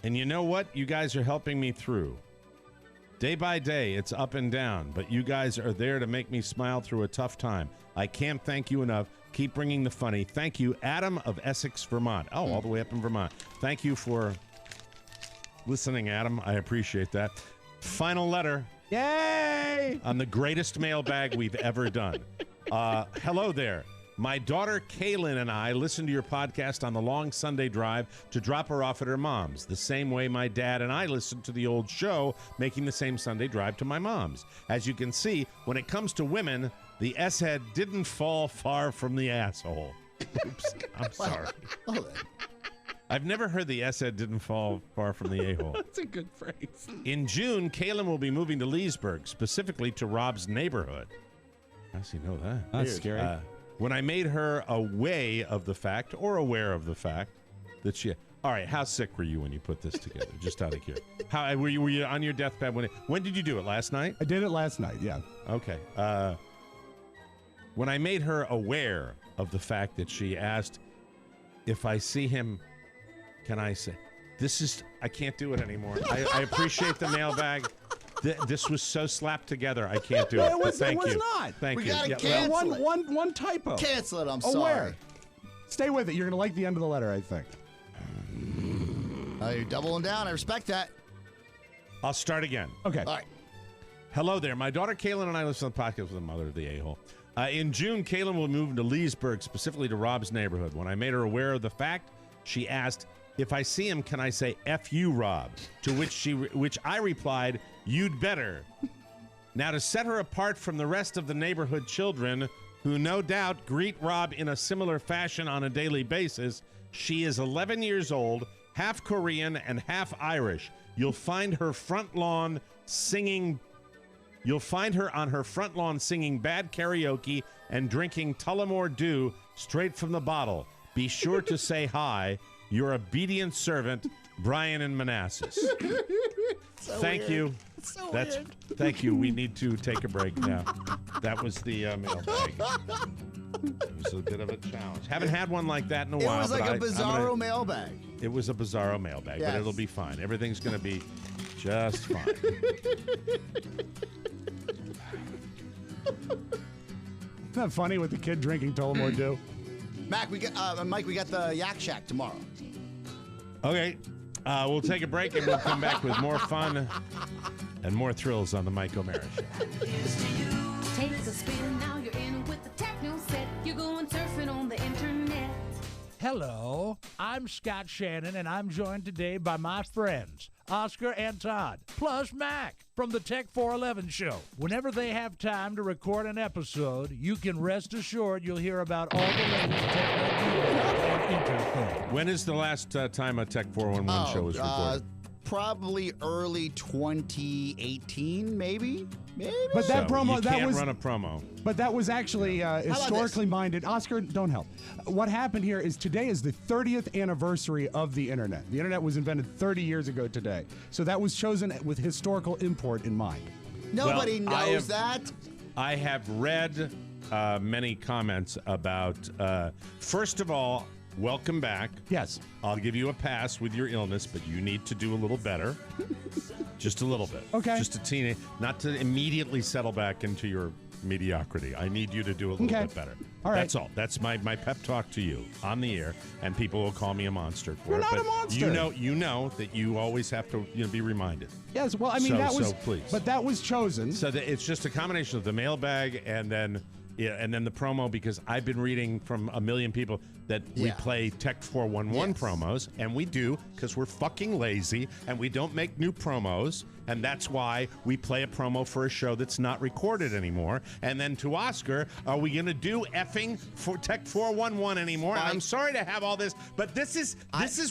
And you know what? You guys are helping me through. Day by day, it's up and down, but you guys are there to make me smile through a tough time. I can't thank you enough. Keep bringing the funny. Thank you, Adam of Essex, Vermont. Oh, all the way up in Vermont. Thank you for listening, Adam. I appreciate that. Final letter. Yay! On the greatest mailbag we've ever done. Hello there. My daughter Kaylin and I listen to your podcast on the long Sunday drive to drop her off at her mom's, the same way my dad and I listen to the old show, making the same Sunday drive to my mom's. As you can see, when it comes to women, the S-head didn't fall far from the asshole. Oops, I'm sorry. Well, then. I've never heard the S-head didn't fall far from the a-hole. That's a good phrase. In June, Kaylin will be moving to Leesburg, specifically to Rob's neighborhood. How does he know that? That's scary. When I made her aware of the fact that she... All right, how sick were you when you put this together? Just out of curiosity. How were you on your deathbed? When did you do it? Last night? I did it last night, yeah. Okay. When I made her aware of the fact that she asked, if I see him, can I say, I can't do it anymore. I appreciate the mailbag. This was so slapped together. I can't do it. It was Thank you. not. Thank We you. gotta Yeah, cancel it. One typo. Cancel it. I'm Aware. sorry. Stay with it. You're going to like the end of the letter, I think. You're doubling down. I respect that. I'll start again. Okay. All right. Hello there. My daughter Kaylin and I listen to the podcast with the mother of the a-hole. In June, Kaylin will move to Leesburg, specifically to Rob's neighborhood. When I made her aware of the fact, she asked, if I see him, can I say F you, Rob? To which I replied, you'd better. Now, to set her apart from the rest of the neighborhood children, who no doubt greet Rob in a similar fashion on a daily basis, she is 11 years old, half Korean and half Irish. You'll find her on her front lawn singing bad karaoke and drinking Tullamore Dew straight from the bottle. Be sure to say hi. Your obedient servant, Brian in Manassas. Thank you. Thank you. We need to take a break now. That was the mailbag. It was a bit of a challenge. Haven't had one like that in a while. It was like a bizarro mailbag. It was a bizarro mailbag, Yes. but it'll be fine. Everything's going to be just fine. Isn't that funny with the kid drinking Tullamore Dew? Mike, we got the Yak Shack tomorrow. Okay. We'll take a break and we'll come back with more fun and more thrills on the Mike O'Mara Show. Take a spin, now you're in with the techno set. You're going surfing on the internet. Hello, I'm Scott Shannon, and I'm joined today by my friends, Oscar and Todd, plus Mac from the Tech 411 show. Whenever they have time to record an episode, you can rest assured you'll hear about all the latest technology and internet. When is the last time a Tech 411 show was recorded? Probably early 2018, maybe. But that So promo, you that can't was run a promo. But that was actually historically minded. Oscar, don't help. What happened here is today is the 30th anniversary of the internet. The internet was invented 30 years ago today. So that was chosen with historical import in mind. Nobody knows that. I have read many comments about, first of all, welcome back. Yes. I'll give you a pass with your illness, but you need to do a little better. Just a little bit. Okay. Just a teeny, not to immediately settle back into your mediocrity. I need you to do a little bit better. All right. That's all. That's my pep talk to you on the air, and people will call me a monster for You're it. not but a monster. You know that you always have to be reminded. Yes, well, I mean, So please. But that was chosen. So it's just a combination of the mailbag and then the promo, because I've been reading from a million people that we play Tech 411 promos, and we do because we're fucking lazy and we don't make new promos, and that's why we play a promo for a show that's not recorded anymore. And then to Oscar, are we going to do effing for Tech 411 anymore? And I'm sorry to have all this, but this is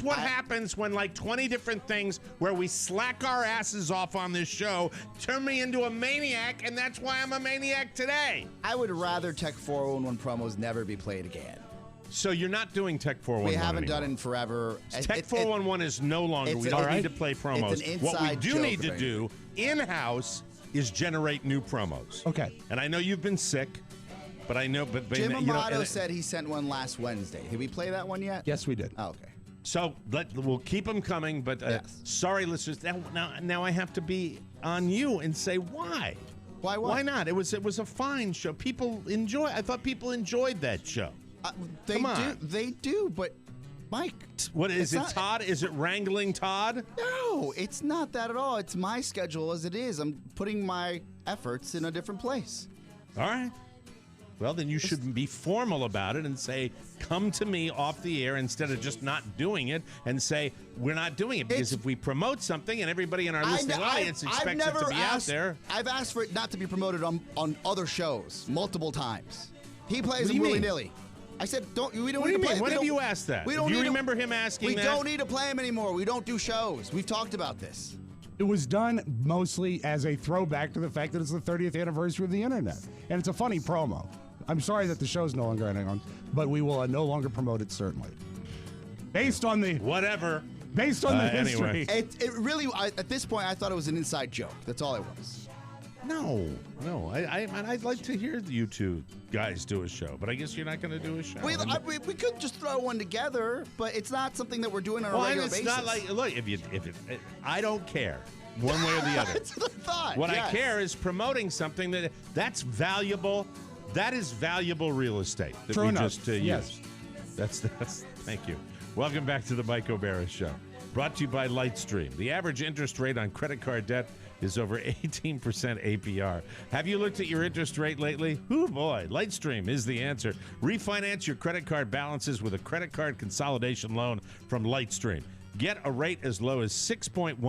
what happens when like 20 different things where we slack our asses off on this show turn me into a maniac, and that's why I'm a maniac today. I would rather Tech 411 promos never be played again. So you're not doing Tech 411 We haven't anymore. done it in forever. Tech 411 is no longer. We don't need to play promos. It's an What we inside do joke need to right do in-house is generate new promos. Okay. And I know you've been sick, but I know. But Jim you know, Amato said he sent one last Wednesday. Did we play that one yet? Yes, we did. Oh, okay. So we'll keep them coming. But sorry, listeners. Now I have to be on you and say why. Why? Why not? It was a fine show. People enjoy. I thought people enjoyed that show. They do, but Mike. What is it, Todd? Is it wrangling Todd? No, it's not that at all. It's my schedule as it is. I'm putting my efforts in a different place. All right. Well, then you should be formal about it and say, come to me off the air instead of just not doing it and say, we're not doing it. Because if we promote something and everybody in our listening audience expects it to be out there. I've asked for it not to be promoted on other shows multiple times. He plays them willy-nilly. I said, we don't need to play him. When have you asked that? We don't do you remember him asking that? We don't need to play him anymore. We don't do shows. We've talked about this. It was done mostly as a throwback to the fact that it's the 30th anniversary of the internet. And it's a funny promo. I'm sorry that the show's no longer on, but we will no longer promote it, certainly. Based on the... Whatever. Based on the history. Anyway. It really, at this point, I thought it was an inside joke. That's all it was. No. I'd like to hear you two guys do a show, but I guess you're not going to do a show. We could just throw one together, but it's not something that we're doing on a regular basis. It's not like, look, I don't care one way or the other. That's the thought. What I care is promoting something that's valuable. That is valuable real estate that True we enough. just used. That's thank you. Welcome back to the Mike O'Barra Show. Brought to you by Lightstream. The average interest rate on credit card debt is over 18% APR. Have you looked at your interest rate lately? Oh boy, Lightstream is the answer. Refinance your credit card balances with a credit card consolidation loan from Lightstream. Get a rate as low as 6.14%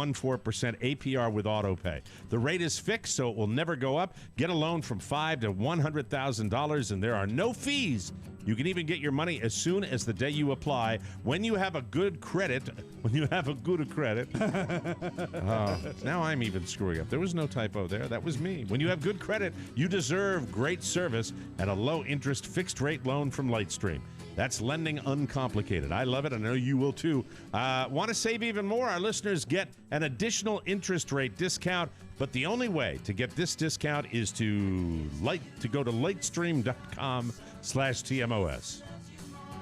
APR with AutoPay. The rate is fixed, so it will never go up. Get a loan from $5,000 to $100,000, and there are no fees. You can even get your money as soon as the day you apply. When you have a good credit, now I'm even screwing up. There was no typo there. That was me. When you have good credit, you deserve great service and a low-interest fixed-rate loan from Lightstream. That's lending uncomplicated. I love it. I know you will too. Want to save even more? Our listeners get an additional interest rate discount, but the only way to get this discount is to go to lightstream.com/TMOS.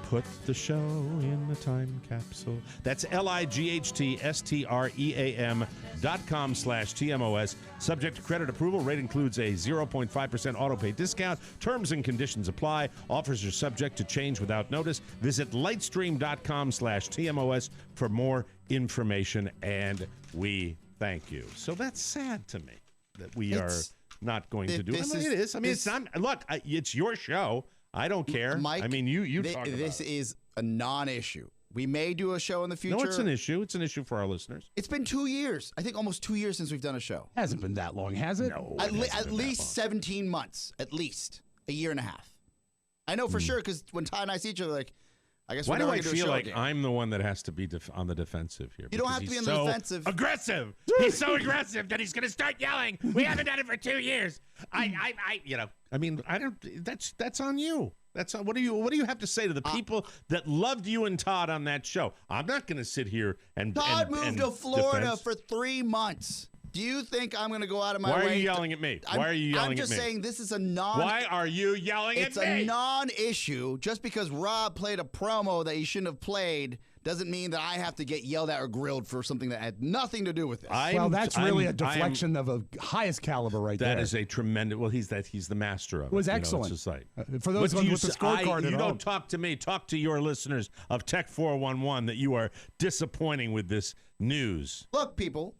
Put the show in the time capsule. That's lightstream.com/TMOS. Subject to credit approval. Rate includes a 0.5% autopay discount. Terms and conditions apply. Offers are subject to change without notice. Visit lightstream.com/TMOS for more information, and we thank you. So that's sad to me that we are not going to do it. It is. I mean, it's not. Look, it's your show. I don't care. Mike, I mean, you talk about this is a non-issue. We may do a show in the future. No, it's an issue. It's an issue for our listeners. It's been 2 years. I think almost 2 years since we've done a show. Hasn't been that long, has it? No. At least 17 months. At least a year and a half. I know for sure because when Todd and I see each other, like, I guess why we're do never I going to do a feel show like again. I'm the one that has to be on the defensive here? You don't have to be on the defensive. Aggressive. He's so aggressive that he's going to start yelling. We haven't done it for 2 years. I mean, I don't. That's on you. That's what do you have to say to the people that loved you and Todd on that show? I'm not going to sit here and Todd moved to Florida for 3 months. Do you think I'm going to go out of my way? Why are you yelling at me? Why are you yelling at me? I'm just saying this is a Why are you yelling at me? It's a non-issue. Just because Rob played a promo that he shouldn't have played doesn't mean that I have to get yelled at or grilled for something that had nothing to do with this. Well, that's really a deflection of a highest caliber right there. That is a tremendous. Well, he's the master of it. It was excellent. It's just for those ones with the scorecard you at don't home. talk to me. Talk to your listeners of Tech 411 that you are disappointing with this news. Look, people.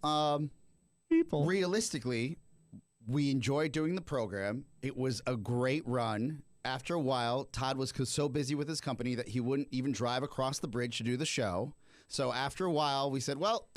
Realistically, we enjoyed doing the program. It was a great run. After a while, Todd was so busy with his company that he wouldn't even drive across the bridge to do the show. So after a while, we said, well,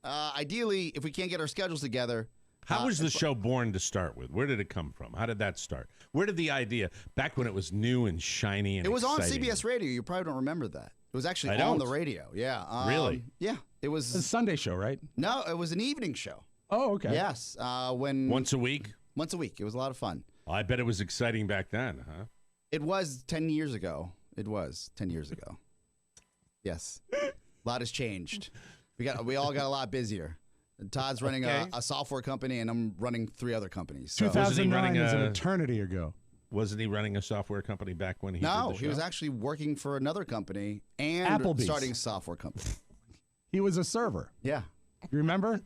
ideally, if we can't get our schedules together. How was the show born to start with? Where did it come from? How did that start? Where did the idea, back when it was new and shiny and It was exciting. on CBS Radio. You probably don't remember that. It was actually on the radio. Yeah. Really? Yeah. It was a Sunday show, right? No, it was an evening show. Oh, okay. Yes. Once a week? Once a week. It was a lot of fun. I bet it was exciting back then, huh? It was 10 years ago. It was 10 years ago. Yes. A lot has changed. We all got a lot busier. Todd's running a software company, and I'm running 3 other companies. So. 2009 is an eternity ago. Wasn't he running a software company back when he did the show? He was actually working for another company and Applebee's. starting a software company. He was a server. Yeah. You remember?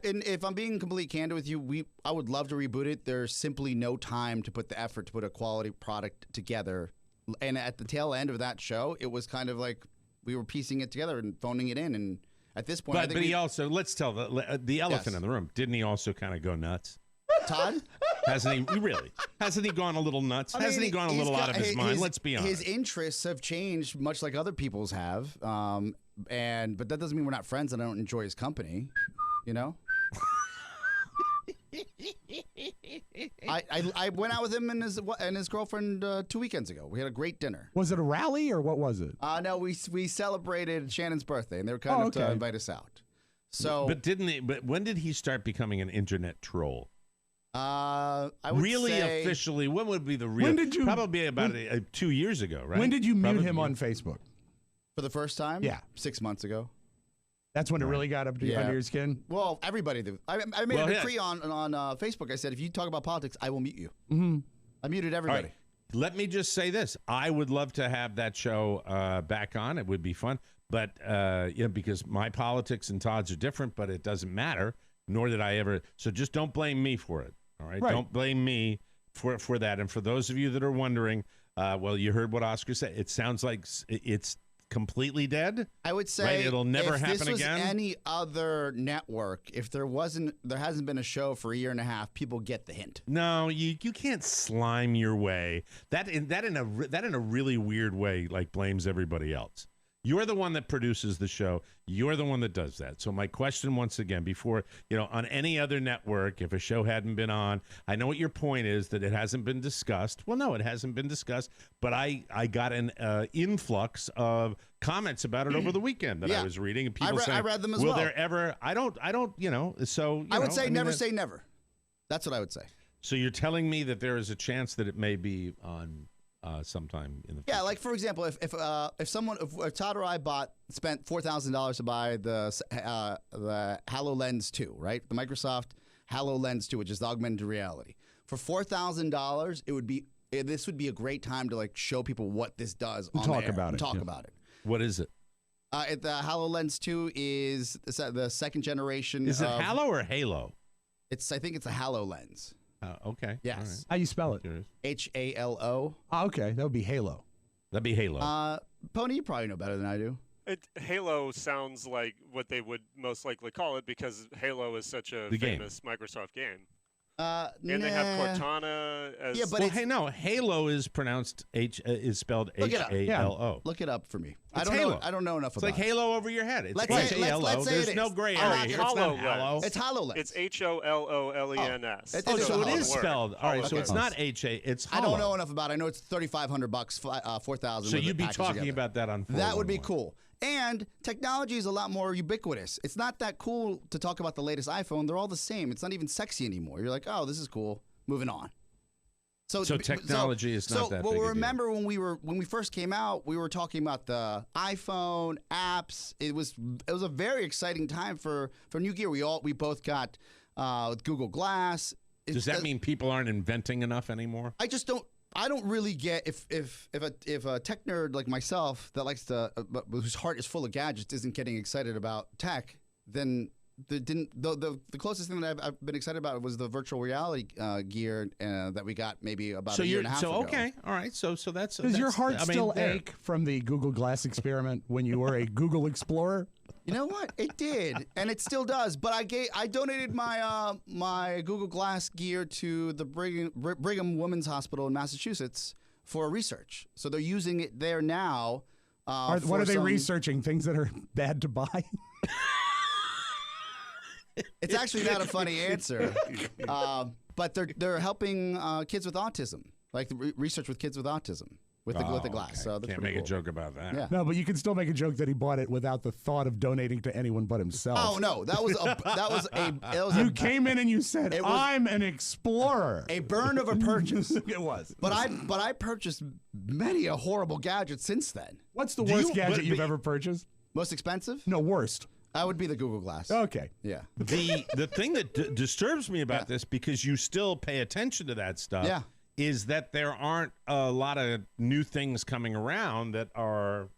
And if I'm being completely candid with you, I would love to reboot it. There's simply no time to put the effort to put a quality product together and at the tail end of that show, it was kind of like we were piecing it together and phoning it in. And at this point, but he also, let's tell the elephant in the room. Didn't he also kind of go nuts? Todd? Hasn't he really? Hasn't he gone a little nuts? Hasn't he gone a little out of his mind? Let's be honest. His interests have changed, much like other people's have. But that doesn't mean we're not friends and I don't enjoy his company. You know? I went out with him and his girlfriend 2 weekends ago. We had a great dinner. Was it a rally or what was it? No, we celebrated Shannon's birthday, and they were kind of to invite us out. So, but when did he start becoming an internet troll? I would really say, officially. When would be the real? When did you? Probably about 2 years ago, right? When did you mute him on Facebook? For the first time? Yeah, 6 months ago. That's when it really got under your skin? Well, everybody did. I made a decree on Facebook. I said, if you talk about politics, I will mute you. Mm-hmm. I muted everybody. Right. Let me just say this. I would love to have that show back on. It would be fun. But, because my politics and Todd's are different, but it doesn't matter, nor did I ever. So just don't blame me for it. All right? Don't blame me for that. And for those of you that are wondering, well, you heard what Oscar said. It sounds like it's completely dead. I would say it'll never happen again. If this was any other network, if there hasn't been a show for a year and a half, people get the hint. No, you can't slime your way. That in a really weird way, like blames everybody else. You're the one that produces the show. You're the one that does that. So my question once again, before, on any other network, if a show hadn't been on, I know what your point is, that it hasn't been discussed. Well, no, it hasn't been discussed, but I got an influx of comments about it over the weekend that I was reading, and people saying, I read them as will well. there ever, I don't, so. I would say never say never. That's what I would say. So you're telling me that there is a chance that it may be on sometime in the future. Yeah, like for example, if Todd or I spent $4,000 to buy the HoloLens 2, right? The Microsoft HoloLens 2, which is the augmented reality. For $4,000, this would be a great time to like show people what this does. Talk about it. What is it? The HoloLens 2 is the second generation. Is it Halo or Halo? I think it's a HoloLens. Okay. Yes. Right. How you spell it? HALO. Oh, okay. That would be Halo. That'd be Halo. Pony, you probably know better than I do. Halo sounds like what they would most likely call it because Halo is such a famous Microsoft game. And they have Cortana as... Yeah, but Halo is pronounced is spelled H-A-L-O. Look it up for me. It's I Halo. don't know enough it's about like Halo over your head. It's H-A-L-O. H-A-L-O. There's no gray area here. It's not Halo. It's HoloLens. It's H-O-L-O-L-E-N-S. So it is spelled. All right, so it's not H-A, it's Holo. I don't know enough about it. I know it's $3,500, $4,000. So you'd be talking about that on 411. That would be cool. And technology is a lot more ubiquitous. It's not that cool to talk about the latest iPhone. They're all the same. It's not even sexy anymore. You're like, oh, this is cool. Moving on. So technology is not that big a deal. Remember when we first came out, we were talking about the iPhone apps. It was a very exciting time for new gear. We both got Google Glass. Does that mean people aren't inventing enough anymore? I don't really get if a tech nerd like myself that likes to whose heart is full of gadgets isn't getting excited about tech, then the closest thing that I've been excited about was the virtual reality gear that we got maybe about a year and a half ago. Okay, all right. So that's. Does your heart still ache from the Google Glass experiment when you were a Google Explorer? You know what? It did, and it still does. But I donated my my Google Glass gear to the Brigham Women's Hospital in Massachusetts for research. So they're using it there now. What are they researching? Things that are bad to buy? It's actually not a funny answer, but they're helping kids with autism, like research with kids with autism. With the glass, okay. So that's can't make a joke about that. Yeah. No, but you can still make a joke that he bought it without the thought of donating to anyone but himself. Oh no, that was you came in and you said, "I'm an explorer." A burn of a purchase. It was. But I purchased many a horrible gadget since then. What's the worst gadget you've ever purchased? Most expensive? No, worst. I would be the Google Glass. Okay. Yeah. The thing that disturbs me about this, because you still pay attention to that stuff, is that there aren't a lot of new things coming around that are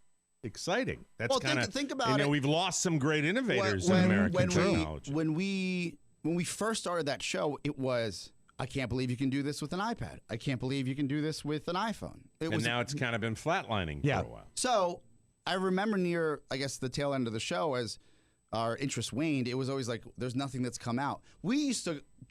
exciting. That's kind of think about it. We've lost some great innovators in American technology. When we first started that show, it was I can't believe you can do this with an iPad. I can't believe you can do this with an iPhone. Now it's kind of been flatlining for a while. So I remember near, I guess, the tail end of the show as our interest waned, it was always like, there's nothing that's come out.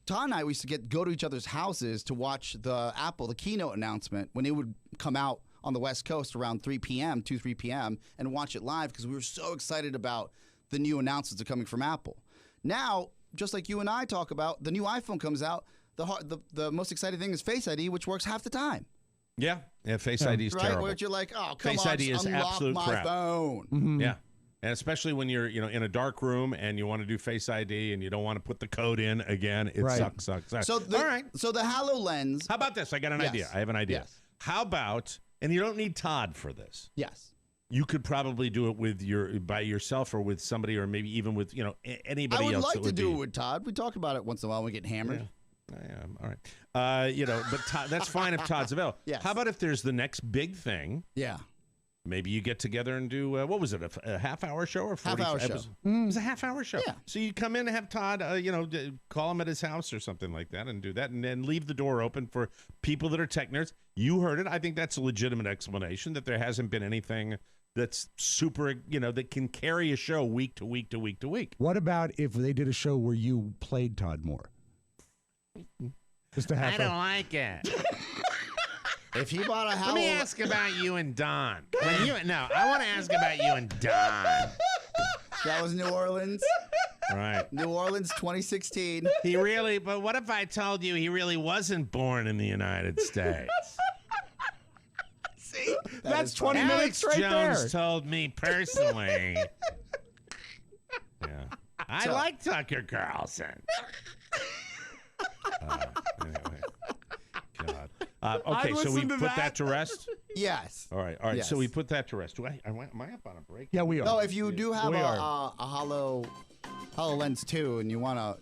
Todd and I used to go to each other's houses to watch the keynote announcement when it would come out on the West Coast around 3 p.m., 3 p.m., and watch it live because we were so excited about the new announcements that are coming from Apple. Now, just like you and I talk about, the new iPhone comes out, the most exciting thing is Face ID, which works half the time. Yeah, Face ID is terrible. Where you're like, oh, come Face on, ID is unlock absolute my crap. phone. Mm-hmm. Yeah. And especially when you're, in a dark room and you want to do Face ID and you don't want to put the code in again, it sucks. So All right. So the HoloLens. How about this? I got an idea. I have an idea. Yes. How about, and you don't need Todd for this. Yes. You could probably do it by yourself or with somebody, or maybe even with anybody else. I would like to do it with Todd. We talk about it once in a while when we get hammered. Yeah, all right. But Todd, that's fine if Todd's available. Yes. How about if there's the next big thing? Yeah. Maybe you get together and do, what was it, a half-hour show or 40 half-hour show? It was a half-hour show. Yeah. So you come in and have Todd, call him at his house or something like that and do that, and then leave the door open for people that are tech nerds. You heard it. I think that's a legitimate explanation, that there hasn't been anything that's super, that can carry a show week to week to week to week. What about if they did a show where you played Todd more? Just a half. I don't like it. If he bought a Let me ask about you and Don. I want to ask about you and Don. That was New Orleans. Right. New Orleans 2016. But what if I told you he really wasn't born in the United States? See, that's 20 minutes right Jones there. told me personally. Yeah. I like Tucker Carlson. Anyway. God. Okay, so we put that to rest? Yes. All right. Yes. So we put that to rest. Am I up on a break? Yeah, we are. No, if you do have a HoloLens 2 and you want to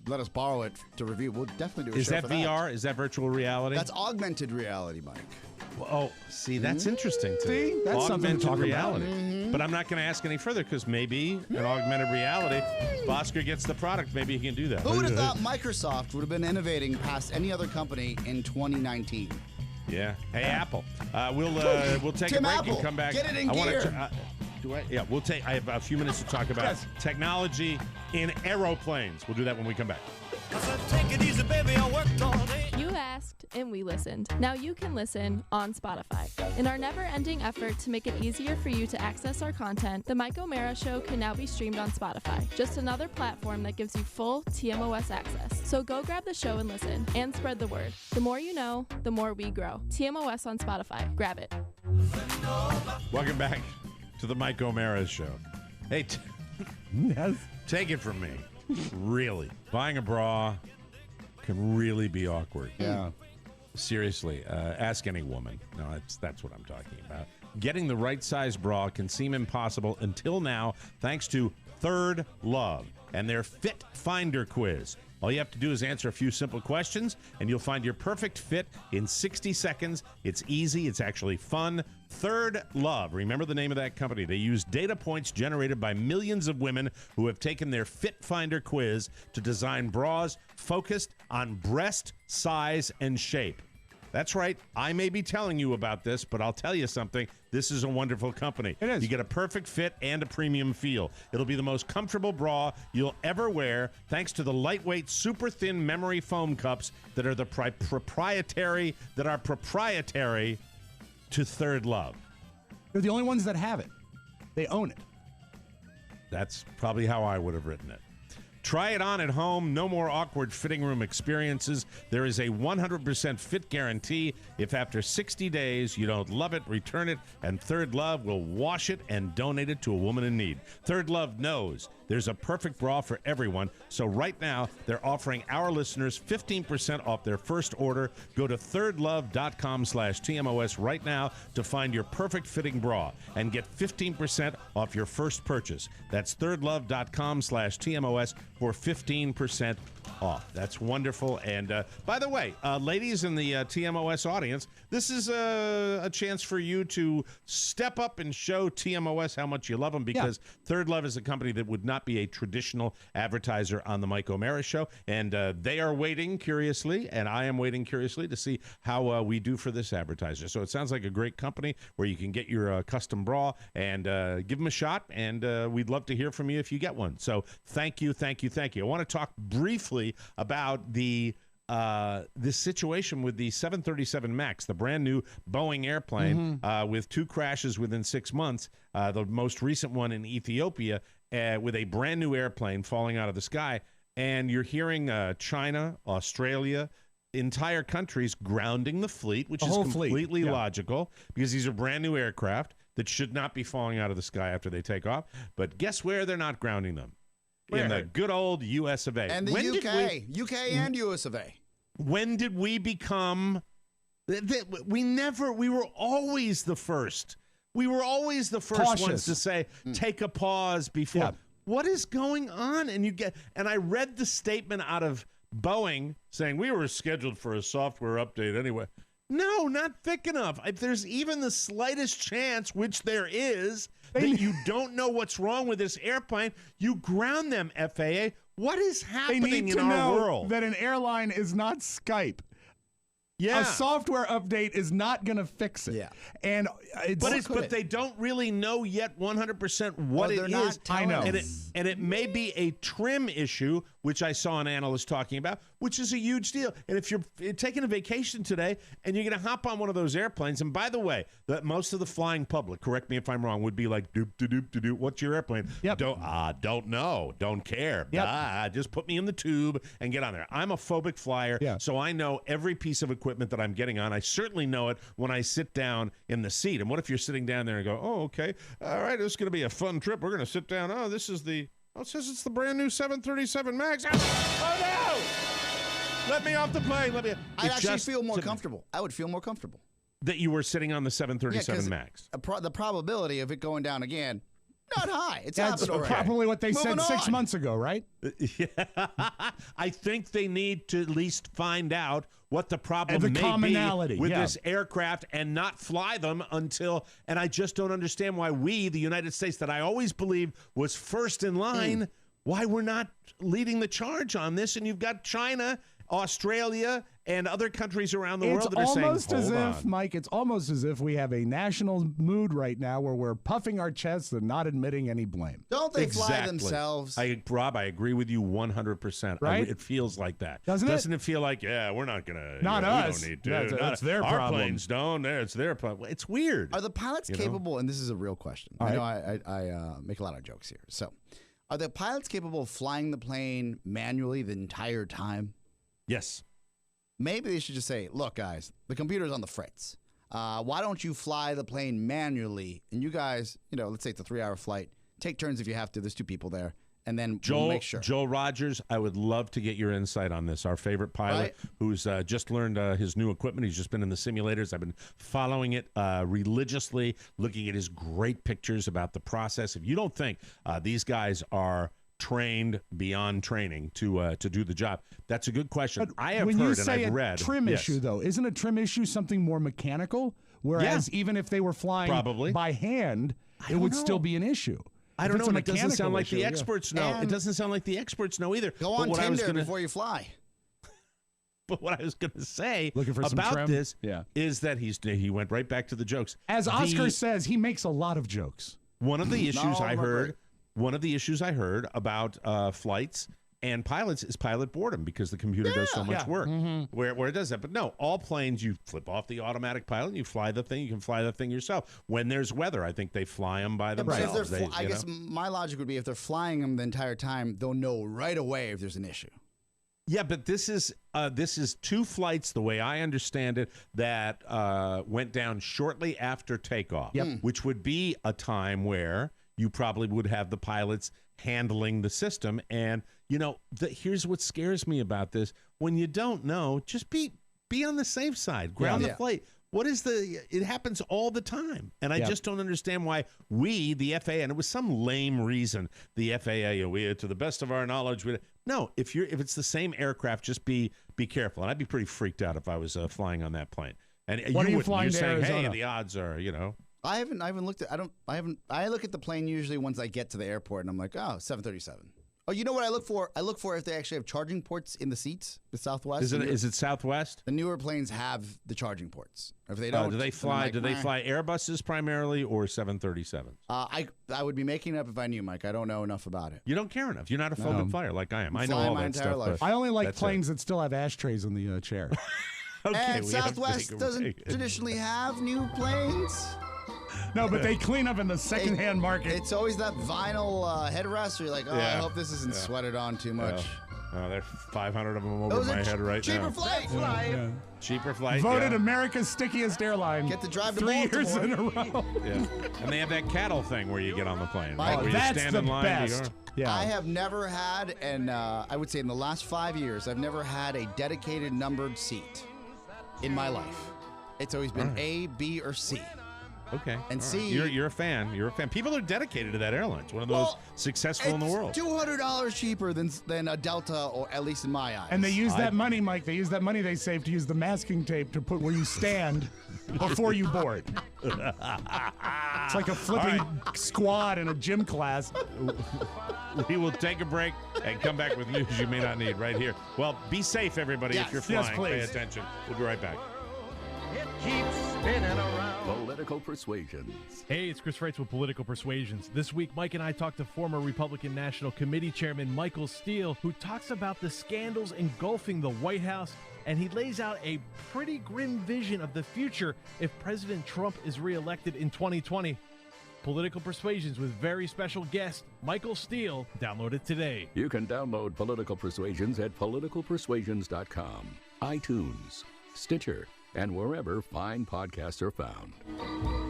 let us borrow it to review, we'll definitely do a Is show that for VR? that. Is that virtual reality? That's augmented reality, Mike. Oh, see, that's interesting too. See, that's something to talk about. reality. But I'm not going to ask any further because maybe an augmented reality, if Oscar gets the product, maybe he can do that. Who would have thought Microsoft would have been innovating past any other company in 2019? Yeah. Hey, Apple. We'll take Tim a break Apple, and come back. get it in gear. Yeah, we'll take. I have a few minutes to talk about technology in aeroplanes. We'll do that when we come back. Take it easy, baby. I worked all day. You asked, and we listened. Now you can listen on Spotify. In our never-ending effort to make it easier for you to access our content, The Mike O'Mara Show can now be streamed on Spotify. Just another platform that gives you full TMOS access. So go grab the show and listen, and spread the word. The more you know, the more we grow. TMOS on Spotify. Grab it. Welcome back to the Mike O'Mara Show. Hey, take it from me. Really, buying a bra can really be awkward. Yeah. Seriously, ask any woman. No, that's what I'm talking about. Getting the right size bra can seem impossible until now, thanks to Third Love and their Fit Finder quiz. All you have to do is answer a few simple questions, and you'll find your perfect fit in 60 seconds. It's easy. It's actually fun. Third Love. Remember the name of that company. They use data points generated by millions of women who have taken their Fit Finder quiz to design bras focused on breast size and shape. That's right. I may be telling you about this, but I'll tell you something. This is a wonderful company. It is. You get a perfect fit and a premium feel. It'll be the most comfortable bra you'll ever wear, thanks to the lightweight, super thin memory foam cups that are proprietary to Third Love. They're the only ones that have it. They own it. That's probably how I would have written it. Try it on at home. No more awkward fitting room experiences. There is a 100% fit guarantee. If after 60 days you don't love it, return it, and Third Love will wash it and donate it to a woman in need. Third Love knows there's a perfect bra for everyone. So right now, they're offering our listeners 15% off their first order. Go to thirdlove.com/TMOS right now to find your perfect fitting bra and get 15% off your first purchase. That's thirdlove.com/TMOS for 15% off. That's wonderful. And by the way, ladies in the TMOS audience, this is a chance for you to step up and show TMOS how much you love them, because Third Love is a company that would not not be a traditional advertiser on the Mike O'Mara Show. And they are waiting curiously, and I am waiting curiously to see how we do for this advertiser. So it sounds like a great company where you can get your custom bra and give them a shot, and we'd love to hear from you if you get one. So thank you, thank you, thank you. I want to talk briefly about this situation with the 737 MAX, the brand new Boeing airplane with 2 crashes within 6 months, the most recent one in Ethiopia with a brand new airplane falling out of the sky. And you're hearing China, Australia, entire countries grounding the fleet, which is completely logical because these are brand new aircraft that should not be falling out of the sky after they take off. But guess where they're not grounding them? In the good old U.S. of A. And the UK and U.S. of A. When did we become? We were always the first. We were always the first ones to say, take a pause before. Yeah. What is going on? And I read the statement out of Boeing saying we were scheduled for a software update anyway. No, not thick enough. If there's even the slightest chance, which there is, that you don't know what's wrong with this airplane, you ground them, FAA. What is happening in our world? That an airline is not Skype. Yeah. A software update is not going to fix it. Yeah. And but they don't really know yet 100% what it is. I know. And it may be a trim issue, which I saw an analyst talking about, which is a huge deal. And if you're taking a vacation today and you're going to hop on one of those airplanes, and by the way, that most of the flying public, correct me if I'm wrong, would be like, doop, what's your airplane? Yep. Don't know. Don't care. Yep. Just put me in the tube and get on there. I'm a phobic flyer, so I know every piece of equipment that I'm getting on. I certainly know it when I sit down in the seat. And what if you're sitting down there and go, oh, okay, all right, this is going to be a fun trip. We're going to sit down. Oh, this is it says it's the brand new 737 MAX. Oh, no! Let me off the plane. I'd actually feel more comfortable. I would feel more comfortable. That you were sitting on the 737 MAX. The probability of it going down again, not high. It's happened probably what they said 6 months ago, right? Yeah. I think they need to at least find out what the problem may be with this aircraft and not fly them until, and I just don't understand why we, the United States, that I always believed was first in line, why we're not leading the charge on this. And you've got China, Australia, and other countries around the world that are saying, Mike, it's almost as if we have a national mood right now where we're puffing our chests and not admitting any blame. Don't they fly themselves? Rob, I agree with you 100%. Right? It feels like that. Doesn't it feel like, we're not going to. Not us. We don't need to. That's their our problem. planes don't. It's their problem. It's weird. Are the pilots capable, and this is a real question. I know I make a lot of jokes here. So, are the pilots capable of flying the plane manually the entire time? Yes. Maybe they should just say, look, guys, the computer's on the fritz. Why don't you fly the plane manually? And you guys, let's say it's a 3-hour flight. Take turns if you have to. There's 2 people there. And then we'll make sure. Joel Rogers, I would love to get your insight on this. Our favorite pilot who's just learned his new equipment. He's just been in the simulators. I've been following it religiously, looking at his great pictures about the process. If you don't think these guys are trained beyond training to do the job, that's a good question. But I have when heard you and say I've read. Trim issue, though, isn't a trim issue something more mechanical? Whereas even if they were flying by hand, it would still be an issue. I don't know. It doesn't sound like the experts know. It doesn't sound like the experts know either. Go on Tinder before you fly. But what I was going to say about this is that he went right back to the jokes. As Oscar says, he makes a lot of jokes. One of the issues I heard about flights and pilots is pilot boredom because the computer does so much work where it does that. But no, all planes, you flip off the automatic pilot and you fly the thing. You can fly the thing yourself. When there's weather, I think they fly them by themselves. I guess my logic would be if they're flying them the entire time, they'll know right away if there's an issue. Yeah, but this is 2 flights, the way I understand it, that went down shortly after takeoff, which would be a time where you probably would have the pilots handling the system. And, here's what scares me about this. When you don't know, just be on the safe side. Ground the flight. It happens all the time. And I just don't understand why we, the FAA, and it was some lame reason, the FAA, to the best of our knowledge, no, if it's the same aircraft, just be careful. And I'd be pretty freaked out if I was flying on that plane. And what are you flying to saying, Arizona? hey, the odds are, I haven't looked at. I look at the plane usually once I get to the airport, and I'm like, oh, 737. Oh, you know what I look for? I look for if they actually have charging ports in the seats. The Southwest. Is it Southwest? The newer planes have the charging ports. If they don't, do they fly? like, do they fly Airbuses primarily or 737s? I would be making it up if I knew, Mike. I don't know enough about it. You don't care enough. You're not a phobic flyer like I am. I know all my that entire stuff. life. I only like planes that still have ashtrays in the chair. Okay, and Southwest doesn't traditionally have new planes. No, but they clean up in the secondhand market. It's always that vinyl headrest where you're like, I hope this isn't sweated on too much. There's 500 of them over my head right cheaper now. Flight. Yeah. Cheaper flight. Voted America's stickiest airline. Get to drive to 3 years Baltimore. in a row. Yeah. And they have that cattle thing where you get on the plane. Right? Oh, Where you that's stand the in line. best. Yeah. I have never had, and I would say in the last 5 years, I've never had a dedicated numbered seat in my life. It's always been A, B, or C. Okay. And All C. right. You're a fan. You're a fan. People are dedicated to that airline. It's one of the most successful in the world. It's $200 cheaper than a Delta, or at least in my eyes. And they use that money, Mike. They use that money they save to use the masking tape to put where you stand before you board. It's like a flipping squad in a gym class. We will take a break and come back with news you may not need right here. Well, be safe, everybody, if you're flying. Yes, please. Pay attention. We'll be right back. It keeps spinning around. Political Persuasions. Hey, it's Chris Freitz with Political Persuasions. This week, Mike and I talked to former Republican National Committee Chairman Michael Steele, who talks about the scandals engulfing the White House, and he lays out a pretty grim vision of the future if President Trump is reelected in 2020. Political Persuasions with very special guest Michael Steele. Download it today. You can download Political Persuasions at politicalpersuasions.com, iTunes, Stitcher, and wherever fine podcasts are found.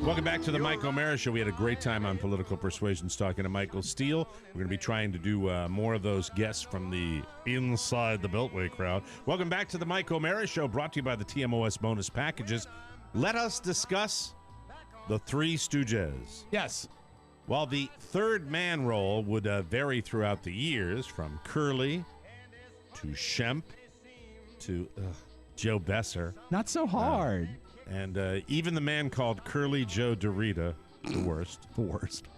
Welcome back to the Mike O'Mara Show. We had a great time on Political Persuasions talking to Michael Steele. We're going to be trying to do more of those guests from the inside the Beltway crowd. Welcome back to the Mike O'Mara Show, brought to you by the TMOS bonus packages. Let us discuss the Three Stooges. Yes. While the third man role would vary throughout the years, from Curly to Shemp to Joe Besser. Not so hard. And even the man called Curly Joe Dorita, the worst. The worst.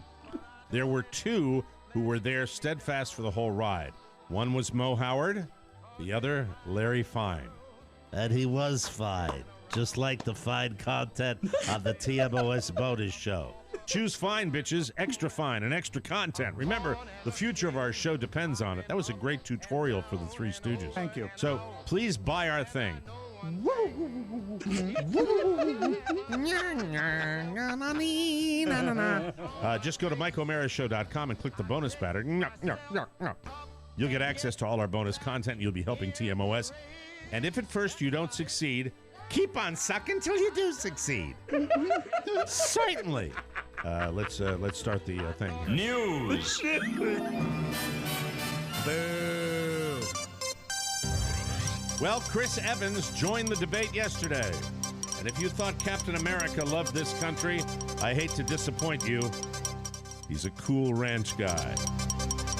There were two who were there steadfast for the whole ride. One was Mo Howard, the other Larry Fine. And he was fine, just like the fine content on the TMOS bonus show. Choose fine, bitches, extra fine, and extra content. Remember, the future of our show depends on it. That was a great tutorial for the Three Stooges. Thank you. So please buy our thing. Just go to MikeO'MaraShow.com and click the bonus banner. You'll get access to all our bonus content. You'll be helping TMOS. And if at first you don't succeed, keep on sucking till you do succeed. Certainly. Let's start the thing here. News. Boo. Well, Chris Evans joined the debate yesterday. And if you thought Captain America loved this country, I hate to disappoint you. He's a Cool Ranch guy.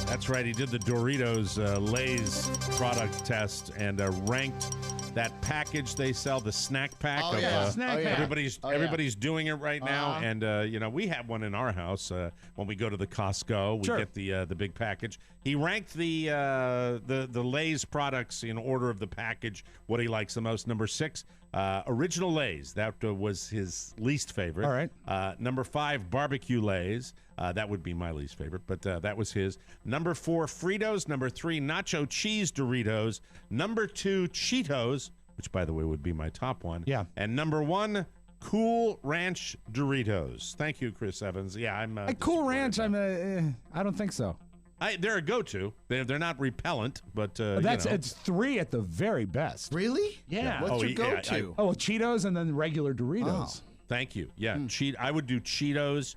That's right, he did the Doritos Lay's product test and ranked that package they sell, the snack pack. Everybody's doing it right now, and we have one in our house when we go to the Costco. We get the big package. He ranked the Lay's products in order of the package, what he likes the most. Number 6, Original Lay's. That was his least favorite. All right. Number 5, Barbecue Lay's. That would be my least favorite, but that was his. Number 4, Fritos. Number 3, Nacho Cheese Doritos. Number 2, Cheetos, which, by the way, would be my top one. Yeah. And number 1, Cool Ranch Doritos. Thank you, Chris Evans. Yeah, I'm... Cool Ranch, I don't think so. They're a go-to. They're not repellent, but it's 3 at the very best. Really? Yeah. What's your go-to? Cheetos and then regular Doritos. Thank you. Yeah, I would do Cheetos,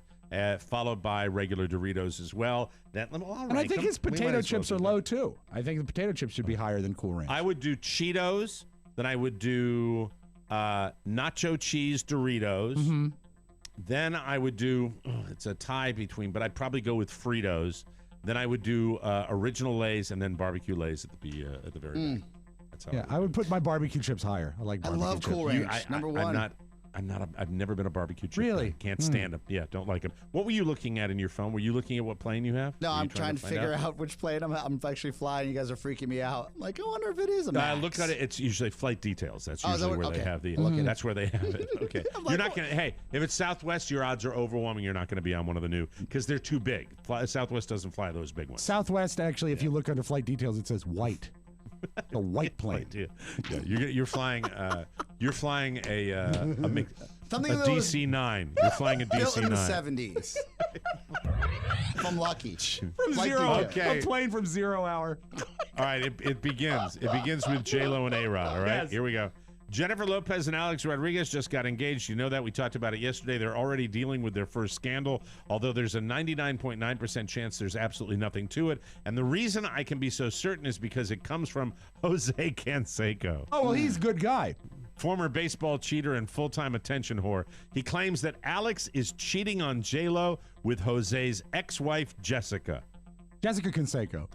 followed by regular Doritos as well. And I think his potato chips are low, too. I think the potato chips should be higher than Cool Ranch. I would do Cheetos, then I would do Nacho Cheese Doritos. Mm-hmm. Then I would do, it's a tie between, but I'd probably go with Fritos. Then I would do Original Lay's and then Barbecue Lay's at the very end. That's how I would put my barbecue chips higher. I like barbecue chips. Cool Ranch. Number 1. I've never been a barbecue chicken. Really? Can't stand them. Yeah, don't like them. What were you looking at in your phone? Were you looking at what plane you have? No, Were you I'm trying to find figure out which plane I'm actually flying. You guys are freaking me out. I'm like, I wonder if it is a I Max. look at it. It's usually flight details. That's Oh, is that usually what- where they okay. have the. Look at it. That's where they have it. Okay. You're not gonna. Hey, if it's Southwest, your odds are overwhelming. You're not going to be on one of the new because they're too big. Southwest doesn't fly those big ones. Southwest, actually, if you look under flight details, it says white. A white plane. Yeah. You're flying. You're flying a Something a that was DC-9. You're flying a built in the DC-9. 70s. If I'm lucky. From Flight zero, detail. a plane from 0 hour. All right, it begins. It begins with J-Lo and A-Rod. All right, Yes. Here we go. Jennifer Lopez and Alex Rodriguez just got engaged. You know that. We talked about it yesterday. They're already dealing with their first scandal, although there's a 99.9% chance there's absolutely nothing to it. And the reason I can be so certain is because it comes from Jose Canseco. Oh, well, he's a good guy. Former baseball cheater and full-time attention whore. He claims that Alex is cheating on J-Lo with Jose's ex-wife, Jessica. Jessica Canseco.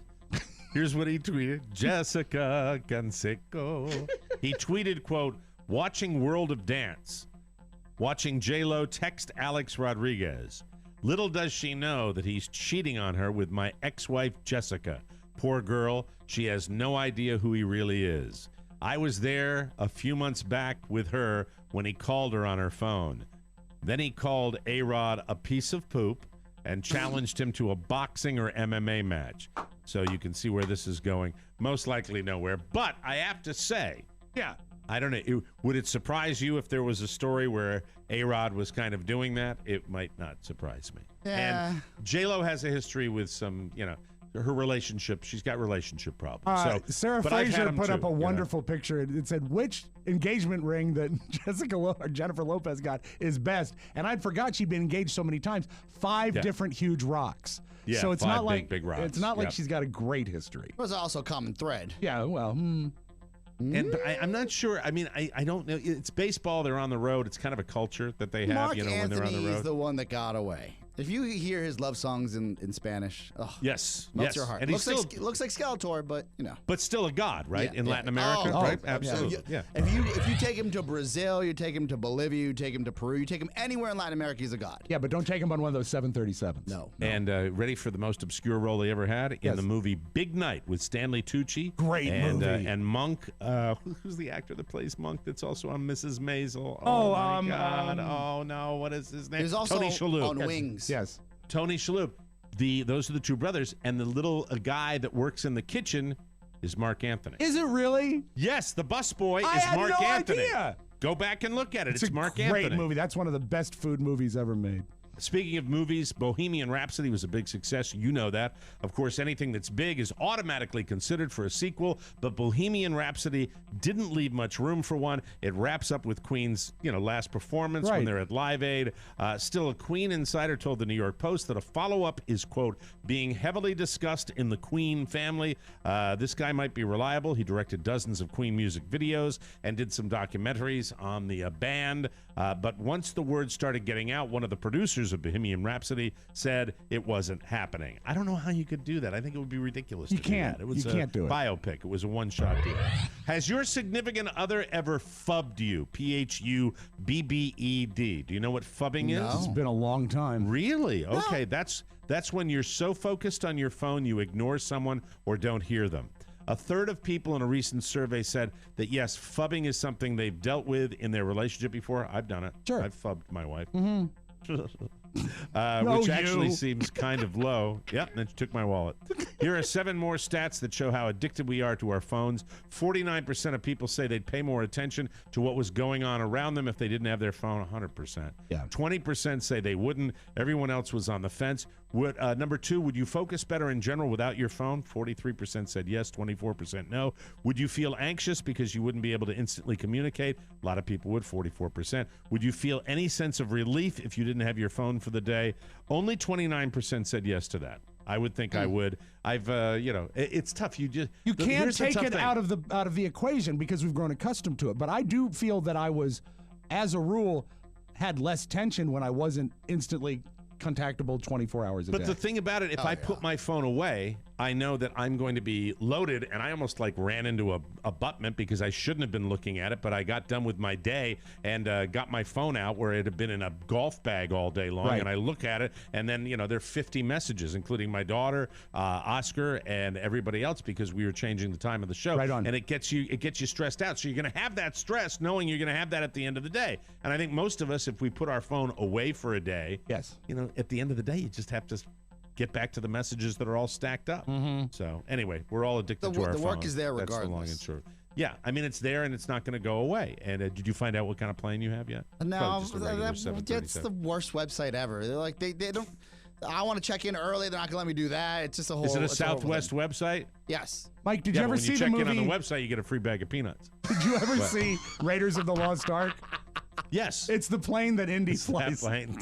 Here's what he tweeted. Jessica Canseco. He tweeted, quote, watching World of Dance. Watching J-Lo text Alex Rodriguez. Little does she know that he's cheating on her with my ex-wife, Jessica. Poor girl. She has no idea who he really is. I was there a few months back with her when he called her on her phone. Then he called A-Rod a piece of poop and challenged him to a boxing or MMA match. So you can see where this is going. Most likely nowhere. But I have to say, yeah, I don't know. Would it surprise you if there was a story where A-Rod was kind of doing that? It might not surprise me. Yeah. And J-Lo has a history with some, her relationship. She's got relationship problems. Sarah but I've had Fraser 'em put too, up a wonderful picture. It said, which engagement ring that Jennifer Lopez got is best? And I'd forgot she'd been engaged so many times. 5 different huge rocks. Yeah, so it's 5 not like big rocks. It's not like Yep. she's got a great history. It was also a common thread. Yeah, well, And but I'm not sure. I mean, I don't know. It's baseball. They're on the road. It's kind of a culture that they have, Mark when they're on Anthony the is road. the one that got away. If you hear his love songs in Spanish, Yes, melts yes. your heart. And he's Looks like Skeletor, but but still a god, right? Yeah, In yeah. Latin America, right? yeah. Absolutely. So Yeah. If you take him to Brazil, you take him to Bolivia, you take him to Peru, you take him anywhere in Latin America, he's a god. yeah, but don't take him on one of those 737s. No. And ready for the most obscure role they ever had in the movie Big Night with Stanley Tucci. Great and, movie. And Monk. Who's the actor that plays Monk? That's also on Mrs. Maisel. Oh, my God! Oh no! What is his name? He was also Tony Shalhoub. on Wings. Yes. Tony Shalhoub. Those are the two brothers, and the little guy that works in the kitchen is Mark Anthony. Is it really? Yes, the busboy I is had Mark no Anthony. idea. Go back and look at it. It's a Mark great Anthony. movie. That's one of the best food movies ever made. Speaking of movies, Bohemian Rhapsody was a big success. You know that. Of course, anything that's big is automatically considered for a sequel, but Bohemian Rhapsody didn't leave much room for one. It wraps up with Queen's, last performance when Right. they're at Live Aid. Still, a Queen insider told the New York Post that a follow-up is, quote, being heavily discussed in the Queen family. This guy might be reliable. He directed dozens of Queen music videos and did some documentaries on the band. But once the word started getting out, one of the producers of Bohemian Rhapsody said it wasn't happening. I don't know how you could do that. I think it would be ridiculous. You to do can't. that. It was You a can't do it. biopic. It was a one-shot deal. Has your significant other ever phubbed you? P-H-U-B-B-E-D. Do you know what phubbing is? It's been a long time. Really? Okay, that's when you're so focused on your phone you ignore someone or don't hear them. A third of people in a recent survey said that, yes, phubbing is something they've dealt with in their relationship before. I've done it. Sure. I've phubbed my wife. No, Which actually you. seems kind of low. Yep, and then she took my wallet. Here are 7 more stats that show how addicted we are to our phones. 49% of people say they'd pay more attention to what was going on around them if they didn't have their phone. 100%. Yeah. 20% say they wouldn't. Everyone else was on the fence. Number 2, would you focus better in general without your phone? 43% said yes, 24% no. Would you feel anxious because you wouldn't be able to instantly communicate? A lot of people would, 44%. Would you feel any sense of relief if you didn't have your phone for the day? Only 29% said yes to that. I would think I would. I've, it's tough. You can't here's the take tough it thing. out of the equation because we've grown accustomed to it. But I do feel that I was, as a rule, had less tension when I wasn't instantly contactable 24 hours a day. But the thing about it, if I put my phone away, I know that I'm going to be loaded, and I almost like ran into a abutment because I shouldn't have been looking at it, but I got done with my day and got my phone out where it had been in a golf bag all day long, and I look at it, and then, there are 50 messages, including my daughter, Oscar, and everybody else because we were changing the time of the show. Right on. And it gets you stressed out. So you're going to have that stress knowing you're going to have that at the end of the day. And I think most of us, if we put our phone away for a day, at the end of the day, you just have to get back to the messages that are all stacked up. So anyway, we're all addicted to our phone. The work is there That's regardless. the long and short. Yeah, I mean, it's there and it's not going to go away. And did you find out what kind of plane you have yet? No, Just a regular that's 737. the worst website ever. They're like, they don't. I want to check in early. They're not going to let me do that. It's just a whole. Is it a it's horrible Southwest thing. website? Yes. Mike, did you ever when see you the check movie? in on the website, you get a free bag of peanuts. Did you ever What? see Raiders of the Lost Ark? Yes. It's the plane that Indy It's that flies. plane.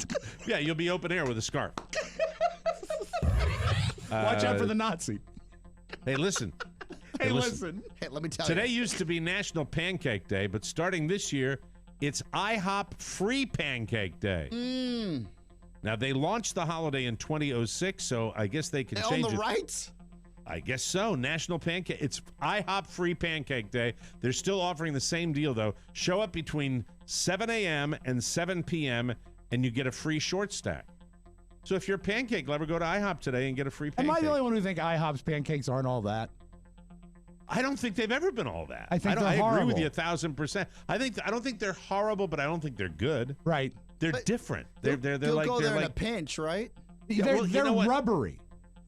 Yeah, you'll be open air with a scarf. Watch out for the Nazi. Hey, listen. Hey, listen. Hey, let me tell Today you. used to be National Pancake Day, but starting this year, it's IHOP Free Pancake Day. Now, they launched the holiday in 2006, so I guess they can They change own the it. rights? I guess so. National Pancake. It's IHOP Free Pancake Day. They're still offering the same deal, though. Show up between 7 a.m. and 7 p.m., and you get a free short stack. So if you're a pancake lover, go to IHOP today and get a free pancake. Am I the only one who think IHOP's pancakes aren't all that? I don't think they've ever been all that. I think don't- they're I agree with horrible. you 1,000%. I don't think they're horrible, but I don't think they're good. Right. They're different. They're You'll like go they're there in a like pinch, right? Yeah, They're, well, you they're know what? rubbery.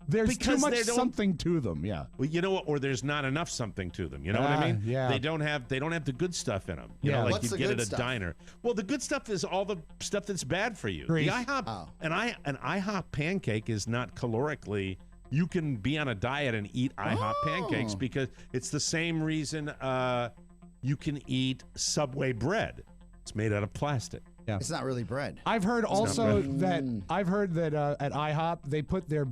There's too Because much they don't- something to them. Yeah. well, you know what? Or there's not enough something to them. You know what I mean? Yeah. They don't have the good stuff in them. You Yeah. know, like What's you the get good at a stuff? diner. Well, the good stuff is all the stuff that's bad for you. Grease. The IHOP an IHOP pancake is not calorically. You can be on a diet and eat IHOP pancakes because it's the same reason you can eat Subway bread. It's made out of plastic. Yeah. It's not really bread. I've heard not also bread. that at IHOP they put their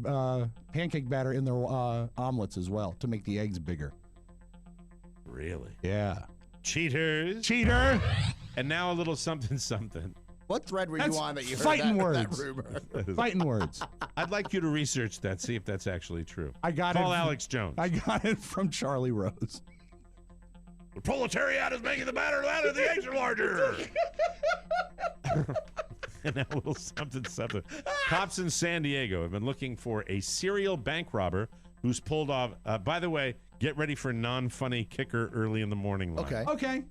pancake batter in their omelets as well to make the eggs bigger. Really? Yeah. Cheaters. Cheater. And now a little something something. What thread were That's you on that you heard fighting that, words. that rumor? Fighting words. I'd like you to research that, see if that's actually true. I got Call it. Alex Jones. I got it from Charlie Rose. The proletariat is making the batter louder, the eggs are larger. And that little something something. Cops in San Diego have been looking for a serial bank robber who's pulled off. By the way, get ready for non-funny kicker early in the morning line. Okay. Okay.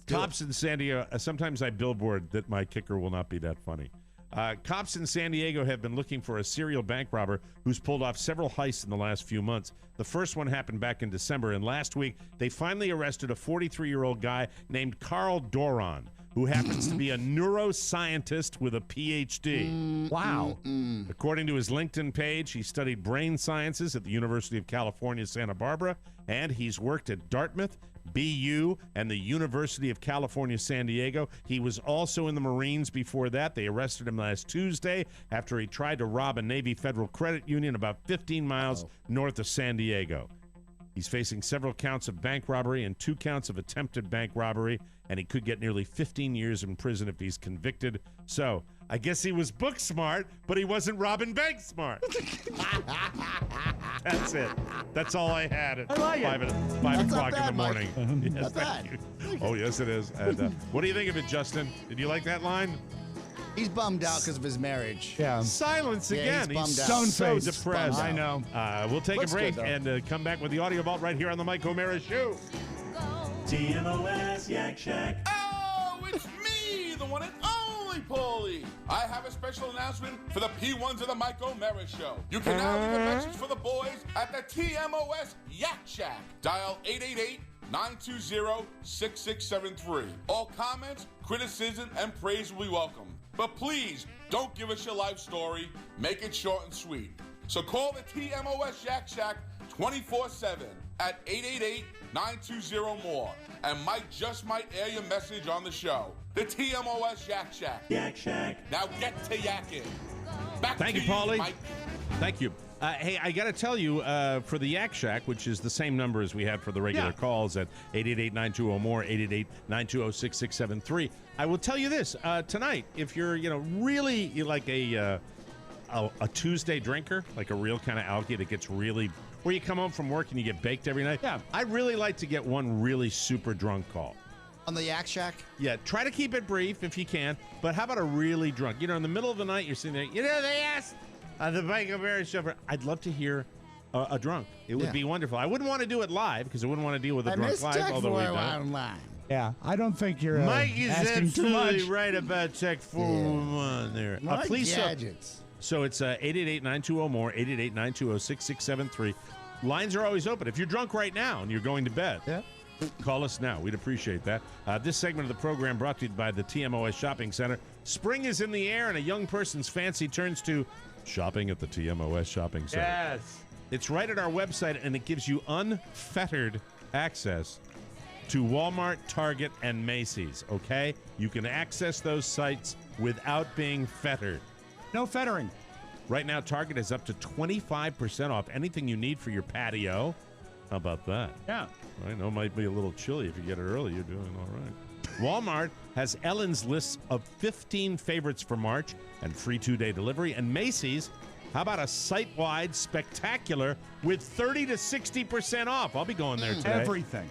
Cops in San Diego, sometimes I billboard that my kicker will not be that funny. Cops in San Diego have been looking for a serial bank robber who's pulled off several heists in the last few months. The first one happened back in December, and last week they finally arrested a 43-year-old guy named Carl Doron, who happens to be a neuroscientist with a PhD. Wow. According to his LinkedIn page, he studied brain sciences at the University of California, Santa Barbara, and he's worked at Dartmouth, BU, and the University of California, San Diego. He was also in the Marines before that. They arrested him last Tuesday after he tried to rob a Navy Federal Credit Union about 15 miles north of San Diego. He's facing several counts of bank robbery and 2 counts of attempted bank robbery, and he could get nearly 15 years in prison if he's convicted. So, I guess he was book smart, but he wasn't robbing bank smart. That's it. That's all I had at I like it. 5 o'clock in the bad, Mike. morning. Yes, Not thank bad. you. Oh, yes, it is. And, what do you think of it, Justin? Did you like that line? He's bummed out because of his marriage. Yeah. Silence Yeah, again. he's bummed He's out. so Stone-faced. depressed. I know. We'll take Looks a break good, though. and come back with the audio vault right here on the Mike O'Mara Show. TMOS Yak Shack. Oh, it's me, the one and only Paulie. I have a special announcement for the P1s of the Mike O'Mara Show. You can now leave a message for the boys at the TMOS Yak Shack. Dial 888-920-6673. All comments, criticism, and praise will be welcome. But please, don't give us your life story. Make it short and sweet. So call the TMOS Yak Shack 24/7 at 888-920-MORE. And Mike just might air your message on the show. The TMOS Yak Shack. Yak Shack. Now get to yakking. Back Thank to you, Paulie. Mike. Thank you. Hey, I got to tell you, for the Yak Shack, which is the same number as we had for the regular calls at 888-920-MORE, 888-920-6673, I will tell you this. Tonight, if you're, really like a Tuesday drinker, like a real kind of alky that gets really where you come home from work and you get baked every night. Yeah. I really like to get one really super drunk call. On the Yak Shack? Yeah, try to keep it brief if you can, but how about a really drunk? You know, in the middle of the night, you're sitting there, they asked the Mike O'Meara show. I'd love to hear a drunk. It would be wonderful. I wouldn't want to do it live because I wouldn't want to deal with a drunk live, although we've done it. Yeah, I don't think you're Mike is asking too much. absolutely right about Tech 411 there. Please, gadgets. So it's 888-920-MORE, 888-920-6673. Lines are always open. If you're drunk right now and you're going to bed, call us now. We'd appreciate that. This segment of the program brought to you by the TMOS Shopping Center. Spring is in the air and a young person's fancy turns to shopping at the TMOS Shopping Center. Yes. It's right at our website, and it gives you unfettered access to Walmart, Target, and Macy's, okay? You can access those sites without being fettered. No fettering. Right now, Target is up to 25% off anything you need for your patio. How about that? Yeah. I know it might be a little chilly. If you get it early, you're doing all right. Walmart has Ellen's list of 15 favorites for March and free 2-day delivery. And Macy's, how about a site-wide spectacular with 30 to 60% off? I'll be going there today. Everything.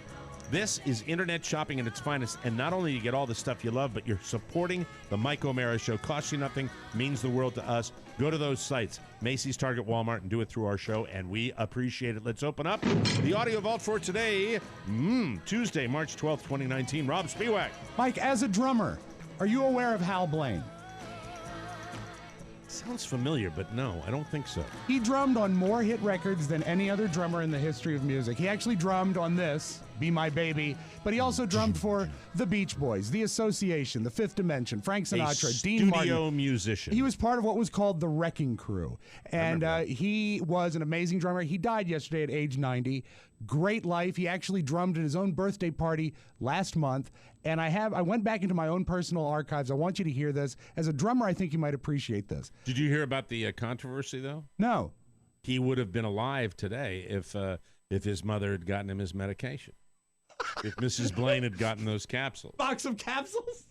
This is internet shopping at its finest, and not only do you get all the stuff you love, but you're supporting the Mike O'Meara Show. Costs you nothing, means the world to us. Go to those sites, Macy's, Target, Walmart, and do it through our show, and we appreciate it. Let's open up the audio vault for today, Tuesday, March 12th, 2019. Rob Spiewak. Mike, as a drummer, are you aware of Hal Blaine? Sounds familiar, but no, I don't think so. He drummed on more hit records than any other drummer in the history of music. He actually drummed on this, Be My Baby, but he also drummed for the Beach Boys, The Association, The Fifth Dimension, Frank Sinatra, Dean Martin. Studio musician. He was part of what was called the Wrecking Crew, and he was an amazing drummer. He died yesterday at age 90. Great life. He actually drummed at his own birthday party last month, and I went back into my own personal archives. I want you to hear this. As a drummer, I think you might appreciate this. Did you hear about the controversy, though? No. He would have been alive today if his mother had gotten him his medication. If Mrs. Blaine had gotten those capsules. Box of capsules?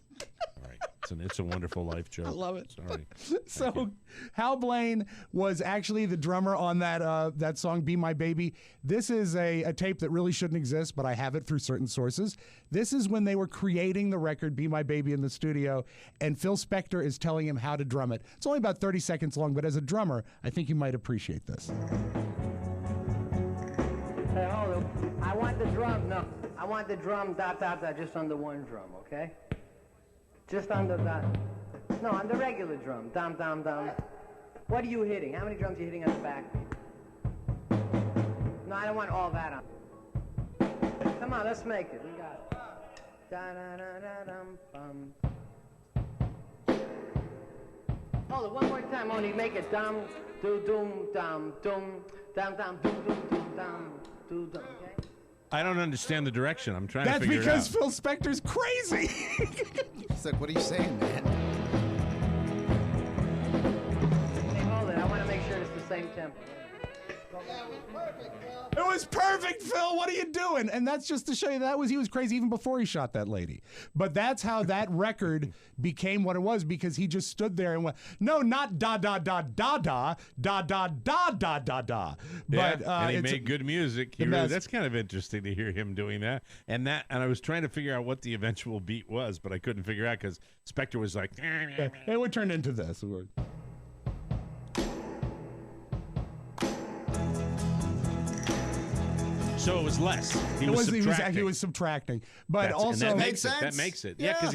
All right. It's a wonderful life joke. I love it. Sorry. So Hal Blaine was actually the drummer on that song, Be My Baby. This is a tape that really shouldn't exist, but I have it through certain sources. This is when they were creating the record, Be My Baby, in the studio, and Phil Spector is telling him how to drum it. It's only about 30 seconds long, but as a drummer, I think you might appreciate this. Hey, hold it. I want the drum, dot, dot, dot, just on the one drum, okay? Just on the dot. No, on the regular drum. Dum, dum, dum. What are you hitting? How many drums are you hitting on the back? No, I don't want all that on. Come on, let's make it. We got it. Da, da, da, da, dum, bum. Hold it, one more time. Only make it dum, do, doom, dum, doom, dum, dum, doom, doom, doom, dum, do, dum, okay? I don't understand the direction. I'm trying to figure it out. That's because Phil Spector's crazy. It's like, what are you saying, man? Hey, hold it. I want to make sure it's the same tempo. It was perfect, Phil. What are you doing? And that's just to show you he was crazy even before he shot that lady. But that's how that record became what it was, because he just stood there and went, no, not da da da da da da da da da da da. Yeah, but and he made good music. That's kind of interesting to hear him doing that. And I was trying to figure out what the eventual beat was, but I couldn't figure out because Spector was like, it would turn into this. So it was less. He was subtracting. But also that makes sense. That makes it. Yeah, because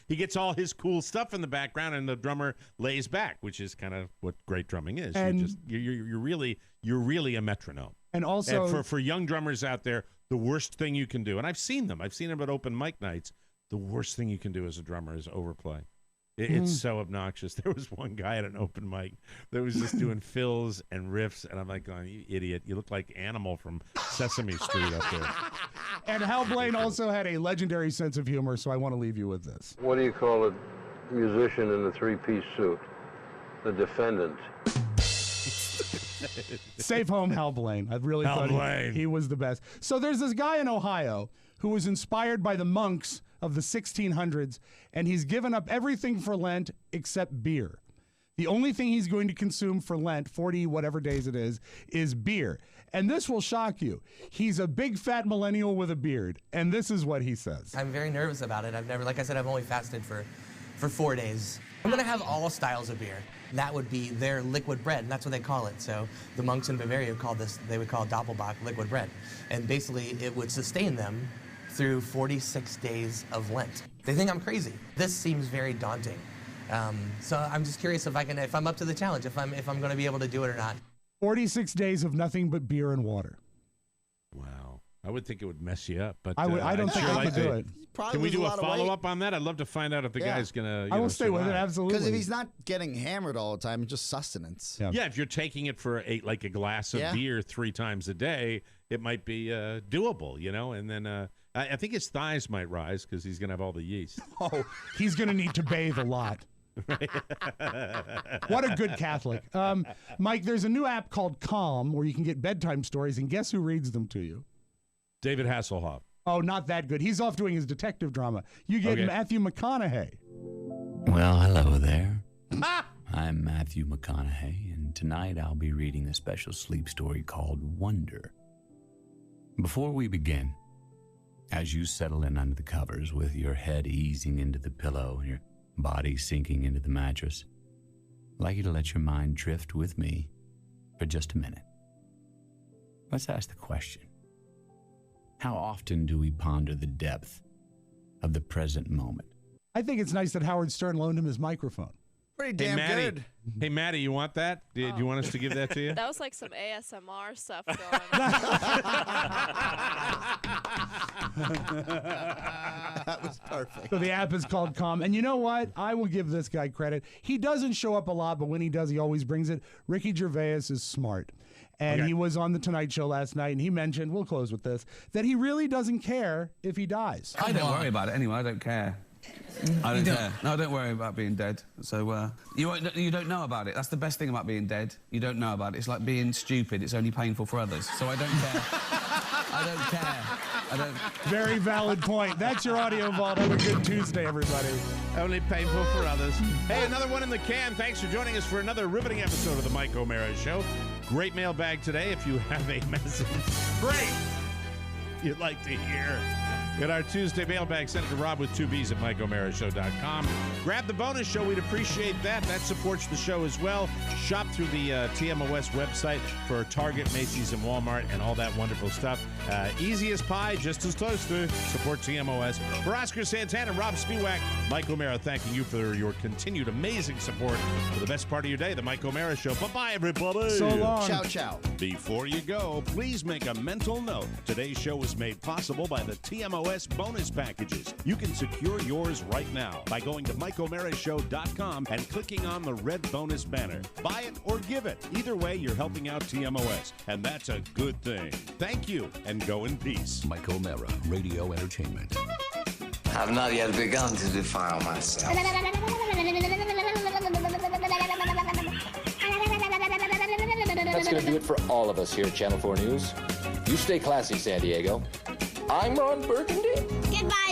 he gets all his cool stuff in the background, and the drummer lays back, which is kind of what great drumming is. And you're really a metronome. And also, and for young drummers out there, the worst thing you can do, and I've seen them at open mic nights. The worst thing you can do as a drummer is overplay. It's so obnoxious. There was one guy at an open mic that was just doing fills and riffs, and I'm like, going, you idiot. You look like Animal from Sesame Street up there. And Hal Blaine also had a legendary sense of humor, so I want to leave you with this. What do you call a musician in a three-piece suit? The defendant. Safe home, Hal Blaine. I really thought he was the best. So there's this guy in Ohio who was inspired by the monks of the 1600s, and he's given up everything for Lent except beer. The only thing he's going to consume for Lent, 40 whatever days it is beer. And this will shock you. He's a big fat millennial with a beard. And this is what he says. I'm very nervous about it. Like I said, I've only fasted for 4 days. I'm going to have all styles of beer. That would be their liquid bread, and that's what they call it. So the monks in Bavaria would call Doppelbock liquid bread. And basically, it would sustain them through 46 days of Lent. They think I'm crazy. This seems very daunting. So I'm just curious if I'm up to the challenge, if I'm going to be able to do it or not. 46 days of nothing but beer and water. Wow. I would think it would mess you up, but I don't think I could do it. Can we do a follow-up on that? I'd love to find out if the guy's going to I will stay with it, absolutely. Because if he's not getting hammered all the time, it's just sustenance. Yeah, if you're taking it for a glass of beer 3 times a day, it might be doable, And then I think his thighs might rise because he's going to have all the yeast. Oh, he's going to need to bathe a lot. What a good Catholic. Mike, there's a new app called Calm where you can get bedtime stories, and guess who reads them to you? David Hasselhoff. Oh, not that good. He's off doing his detective drama. You get Matthew McConaughey. Well, hello there. I'm Matthew McConaughey, and tonight I'll be reading a special sleep story called Wonder. Before we begin, as you settle in under the covers with your head easing into the pillow and your body sinking into the mattress, I'd like you to let your mind drift with me for just a minute. Let's ask the question. How often do we ponder the depth of the present moment? I think it's nice that Howard Stern loaned him his microphone. Pretty damn good. Hey, Maddie, you want that? Do you want us to give that to you? That was like some ASMR stuff going That was perfect. So the app is called Calm. And you know what? I will give this guy credit. He doesn't show up a lot, but when he does, he always brings it. Ricky Gervais is smart. And he was on The Tonight Show last night, and he mentioned, we'll close with this, that he really doesn't care if he dies. I don't worry about it anyway. I don't care. I don't care. No, I don't worry about being dead. So you don't know about it. That's the best thing about being dead. You don't know about it. It's like being stupid. It's only painful for others. So I don't care. I don't care. I don't. Very valid point. That's your audio vault. Have a good Tuesday, everybody. Only painful for others. Hey, another one in the can. Thanks for joining us for another riveting episode of the Mike O'Mara Show. Great mailbag today. If you have a message, great, you'd like to hear. Get our Tuesday mailbag, send it to Rob with 2 B's at MikeO'MaraShow.com. Grab the bonus show. We'd appreciate that. That supports the show as well. Shop through the TMOS website for Target, Macy's, and Walmart, and all that wonderful stuff. Easy as pie, just as close to support TMOS. For Oscar Santana and Rob Spiewak, Mike O'Mara thanking you for your continued amazing support for the best part of your day, the Mike O'Mara Show. Bye-bye, everybody. So long. Ciao, ciao. Before you go, please make a mental note. Today's show was made possible by the TMOS bonus packages. You can secure yours right now by going to MikeO'MaraShow.com and clicking on the red bonus banner. Buy it or give it. Either way, you're helping out TMOS, and that's a good thing. Thank you, and go in peace. Mike O'Mara, Radio Entertainment. I've not yet begun to defile myself. That's going to do it for all of us here at Channel 4 News. You stay classy, San Diego. I'm Ron Burgundy. Goodbye.